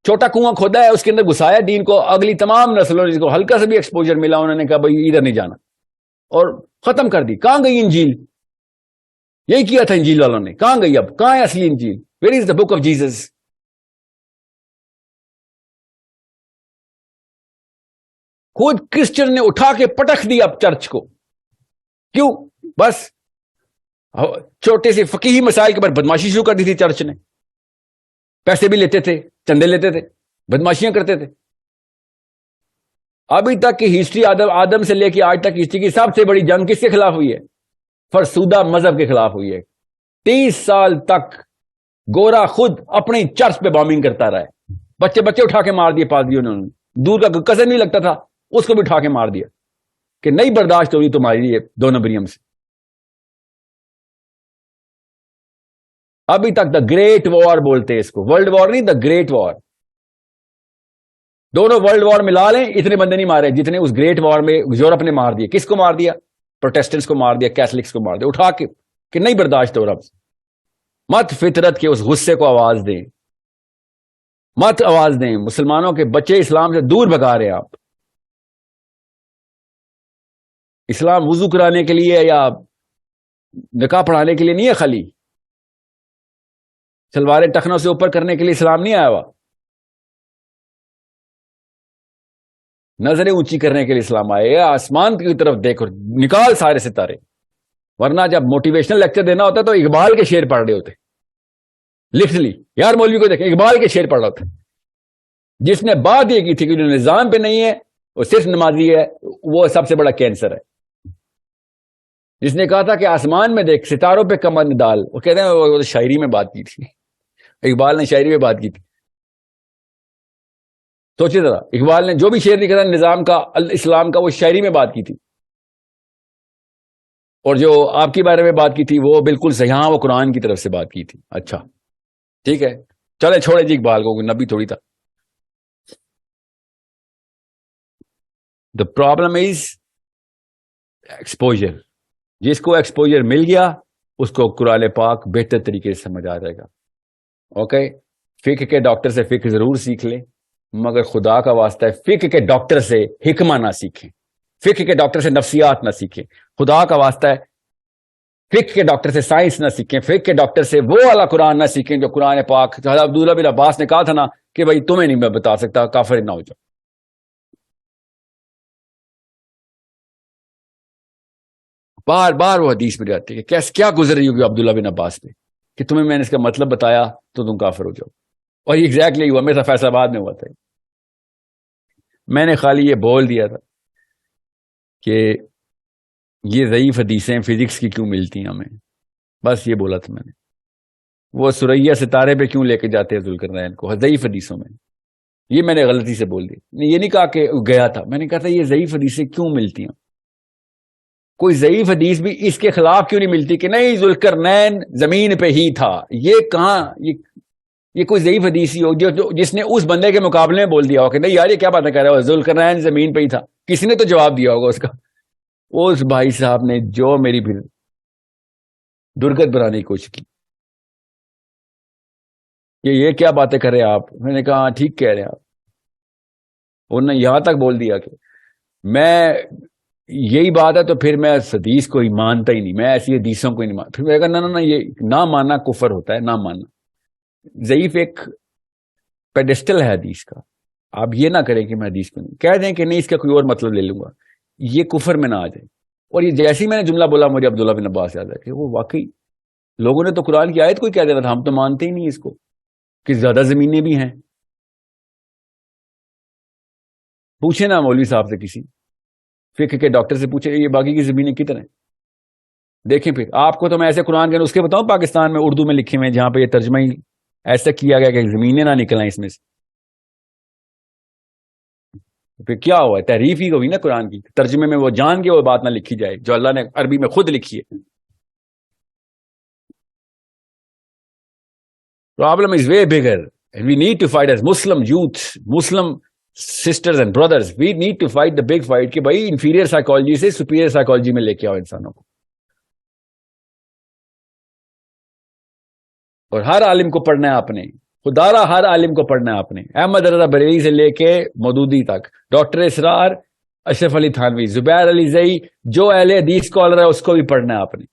چھوٹا کنواں کھودا ہے اس کے اندر گھسایا دین کو. اگلی تمام نسلوں نے جس کو ہلکا سے بھی ایکسپوجر ملا انہوں نے کہا بھائی ادھر نہیں جانا، اور ختم کر دی. کہاں گئی انجیل؟ یہی کیا تھا انجیل والوں نے. کہاں گئی؟ اب کہاں ہے اصلی انجیل؟ Where is the book of Jesus? خود کرسچن نے اٹھا کے پٹخ دیا اب چرچ کو. کیوں؟ بس چھوٹے سے فقیہی مسائل کے اوپر بدماشی شروع کر دی تھی چرچ نے. پیسے بھی لیتے تھے، چندے لیتے تھے، بدماشیاں کرتے تھے. ابھی تک کی ہسٹری آدم سے لے کے آج تک ہسٹری کی سب سے بڑی جنگ کس کے خلاف ہوئی ہے؟ فرسودہ مذہب کے خلاف ہوئی ہے. 30 سال تک گورا خود اپنی چرچ پہ بامبنگ کرتا رہا ہے، بچے اٹھا کے مار دیے پادریوں نے، دور کا کزن نہیں لگتا تھا اس کو بھی اٹھا کے مار دیا کہ نہیں برداشت ہوئی تمہاری یہ 2 نمبریم سے. ابھی تک دا گریٹ وار بولتے ہیں اس کو، ورلڈ وار نہیں، دا گریٹ وار. دونوں ورلڈ وار ملا لیں اتنے بندے نہیں مارے جتنے اس گریٹ وار میں یورپ نے مار دیے. کس کو مار دیا؟ پروٹیسٹنٹس کو مار دیا، کیتھلکس کو مار دیا اٹھا کے کہ نہیں برداشت ہو رہا. مت فطرت کے اس غصے کو آواز دیں، مت آواز دیں. مسلمانوں کے بچے اسلام سے دور بھگا رہے ہیں آپ. اسلام وضو کرانے کے لیے یا نکاح پڑھانے کے لیے نہیں ہے، خالی سلواریں ٹخنوں سے اوپر کرنے کے لیے اسلام نہیں آیا ہوا. نظریں اونچی کرنے کے لیے اسلام آئے. آسمان کی طرف دیکھو، نکال سارے ستارے. ورنہ جب موٹیویشنل لیکچر دینا ہوتا ہے تو اقبال کے شعر پڑھ رہے ہوتے لٹرلی. یار مولوی کو دیکھیں اقبال کے شعر پڑھ رہا ہوتا. جس نے بات یہ کی تھی کہ جو نظام پہ نہیں ہے وہ صرف نمازی ہے، وہ سب سے بڑا کینسر ہے. جس نے کہا تھا کہ آسمان میں دیکھ ستاروں پہ کمر ڈال، وہ کہتے ہیں وہ شاعری میں بات کی تھی. اقبال نے شاعری میں بات کی تھی. سوچے ذرا، اقبال نے جو بھی شعر لکھا تھا نظام کا، اسلام کا، وہ شاعری میں بات کی تھی. اور جو آپ کے بارے میں بات کی تھی وہ بالکل صحیح، ہاں وہ قرآن کی طرف سے بات کی تھی. اچھا ٹھیک ہے، چلے چھوڑے جی اقبال کو، نبی تھوڑی تھا. The problem is exposure. جس کو ایکسپوجر مل گیا اس کو قرآن پاک بہتر طریقے سے سمجھ آ جائے گا. اوکے، فقہ کے ڈاکٹر سے فقہ ضرور سیکھ لیں، مگر خدا کا واسطہ ہے فقہ کے ڈاکٹر سے حکمہ نہ سیکھیں، فقہ کے ڈاکٹر سے نفسیات نہ سیکھیں. خدا کا واسطہ ہے فقہ کے ڈاکٹر سے سائنس نہ سیکھیں، فقہ کے ڈاکٹر سے وہ والا قرآن نہ سیکھیں جو قرآن پاک. حضرت عبداللہ بن عباس نے کہا تھا نا کہ بھائی تمہیں نہیں میں بتا سکتا، کافر نہ ہو جاؤ. بار بار وہ حدیث میں جاتی ہے کہ کیا گزر رہی ہوگی عبداللہ بن عباس پہ کہ تمہیں میں نے اس کا مطلب بتایا تو تم کافر ہو جاؤ. اور یہ ایگزیکٹلی ہوا، میرا فیصل آباد میں ہوا تھا. میں نے خالی یہ بول دیا تھا کہ یہ ضعیف حدیثیں فزکس کی کیوں ملتی ہیں ہمیں، بس یہ بولا تھا میں نے. وہ سریا ستارے پہ کیوں لے کے جاتے ہیں ذوالقرنین کو ضعیف حدیثوں میں، یہ میں نے غلطی سے بول دی. یہ نہیں کہا کہ گیا تھا، میں نے کہا تھا یہ ضعیف حدیثیں کیوں ملتی ہیں. کوئی ضعیف حدیث بھی اس کے خلاف کیوں نہیں ملتی کہ نہیں ذوالقرنین زمین پہ ہی تھا. یہ کہاں، یہ کوئی ضعیف حدیث ہی ہو جس نے اس بندے کے مقابلے میں بول دیا ہو کہ نہیں یار یہ کیا باتیں کر رہا ہے، ذوالقرنین زمین پہ ہی تھا. کسی نے تو جواب دیا ہوگا اس کا. اس بھائی صاحب نے جو میری پھر درگت بنانے کی کوشش کی، یہ کیا باتیں کر رہے آپ. میں نے کہا ہاں ٹھیک کہہ رہے ہیں آپ. انہوں نے یہاں تک بول دیا کہ میں یہی بات ہے تو پھر میں اس حدیث کو ہی مانتا ہی نہیں، میں ایسی حدیثوں کو ہی نہیں مانتا. پھر میں کہا نہ یہ نہ ماننا کفر ہوتا ہے، نہ ماننا. ضعیف ایک پیڈسٹل ہے حدیث کا. آپ یہ نہ کریں کہ میں حدیث کو نہیں کہہ دیں کہ نہیں اس کا کوئی اور مطلب لے لوں گا، یہ کفر میں نہ آ جائے. اور یہ جیسے ہی میں نے جملہ بولا مجھے عبداللہ بن عباس یاد ہے کہ وہ واقعی لوگوں نے تو قرآن کی آیت کو ہی کہہ دینا تھا، ہم تو مانتے ہی نہیں اس کو کہ زیادہ زمینیں بھی ہیں. پوچھیں نا مولوی صاحب سے، کسی فقہ کے ڈاکٹر سے پوچھیں یہ باقی کی زمینیں کتنے. دیکھیں پھر آپ کو تو میں ایسے قرآن کے نسخے بتاؤں پاکستان میں اردو میں لکھے ہوئے جہاں پہ یہ ترجمہ ہی ایسا کیا گیا کہ زمینیں نہ نکلیں اس میں سے. پھر کیا ہوا ہے، تحریف ہی ہوئی نا قرآن کی. ترجمے میں وہ جان کے وہ بات نہ لکھی جائے جو اللہ نے عربی میں خود لکھی ہے. Problem is way bigger and we need to fight as Muslim youth, Muslim sisters and brothers. We need to fight the big fight کہ بھائی inferior psychology سے superior psychology میں لے کے آؤ انسانوں کو. اور ہر عالم کو پڑھنا ہے آپ نے، خدارا ہر عالم کو پڑھنا ہے آپ نے. احمد رضا بریلی سے لے کے مودودی تک، ڈاکٹر اسرار، اشرف علی تھانوی، زبیر علی زئی، جو اہل حدیث اسکالر ہے اس کو بھی پڑھنا ہے آپ نے،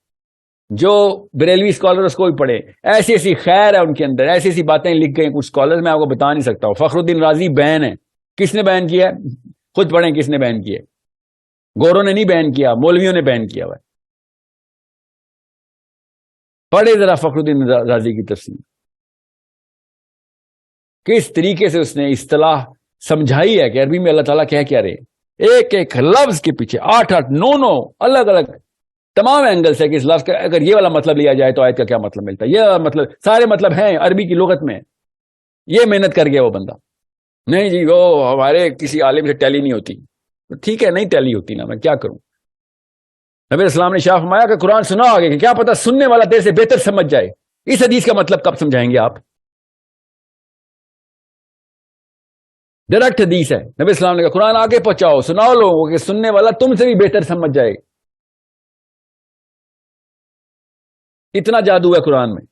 جو بریلوی اسکالر اس کو بھی پڑھے. ایسی ایسی خیر ہے ان کے اندر، ایسی ایسی باتیں لکھ گئی کچھ اسکالر، میں آپ کو بتا نہیں سکتا ہوں. فخر الدین رازی بین ہے. کس نے بین کیا ہے؟ خود پڑھیں کس نے بین کیا ہے. گوروں نے نہیں بین کیا، مولویوں نے بین کیا ہوا ہے. پڑھے ذرا فخر الدین رازی کی تفسیر، کس طریقے سے اس نے اصطلاح سمجھائی ہے کہ عربی میں اللہ تعالیٰ کیا رہے. ایک ایک لفظ کے پیچھے 8 9 الگ الگ تمام اینگل سے کہ اس لفظ کا اگر یہ والا مطلب لیا جائے تو آیت کا کیا مطلب ملتا ہے، یہ والا مطلب، سارے مطلب ہیں عربی کی لغت میں. یہ محنت کر گیا وہ بندہ. نہیں جی وہ ہمارے کسی عالم سے ٹیلی نہیں ہوتی. ٹھیک ہے نہیں ٹیلی ہوتی نا، میں کیا کروں. نبی اسلام نے شاہ فرمایا کہ قرآن سنا آگے کہ کیا پتا سننے والا تیرے سے بہتر سمجھ جائے. اس حدیث کا مطلب کب سمجھائیں گے آپ؟ ڈائریکٹ حدیث ہے. نبی اسلام نے کہا قرآن آگے پہنچاؤ، سناؤ لوگوں کہ سننے والا تم سے بھی بہتر سمجھ جائے. اتنا جادو ہے قرآن میں.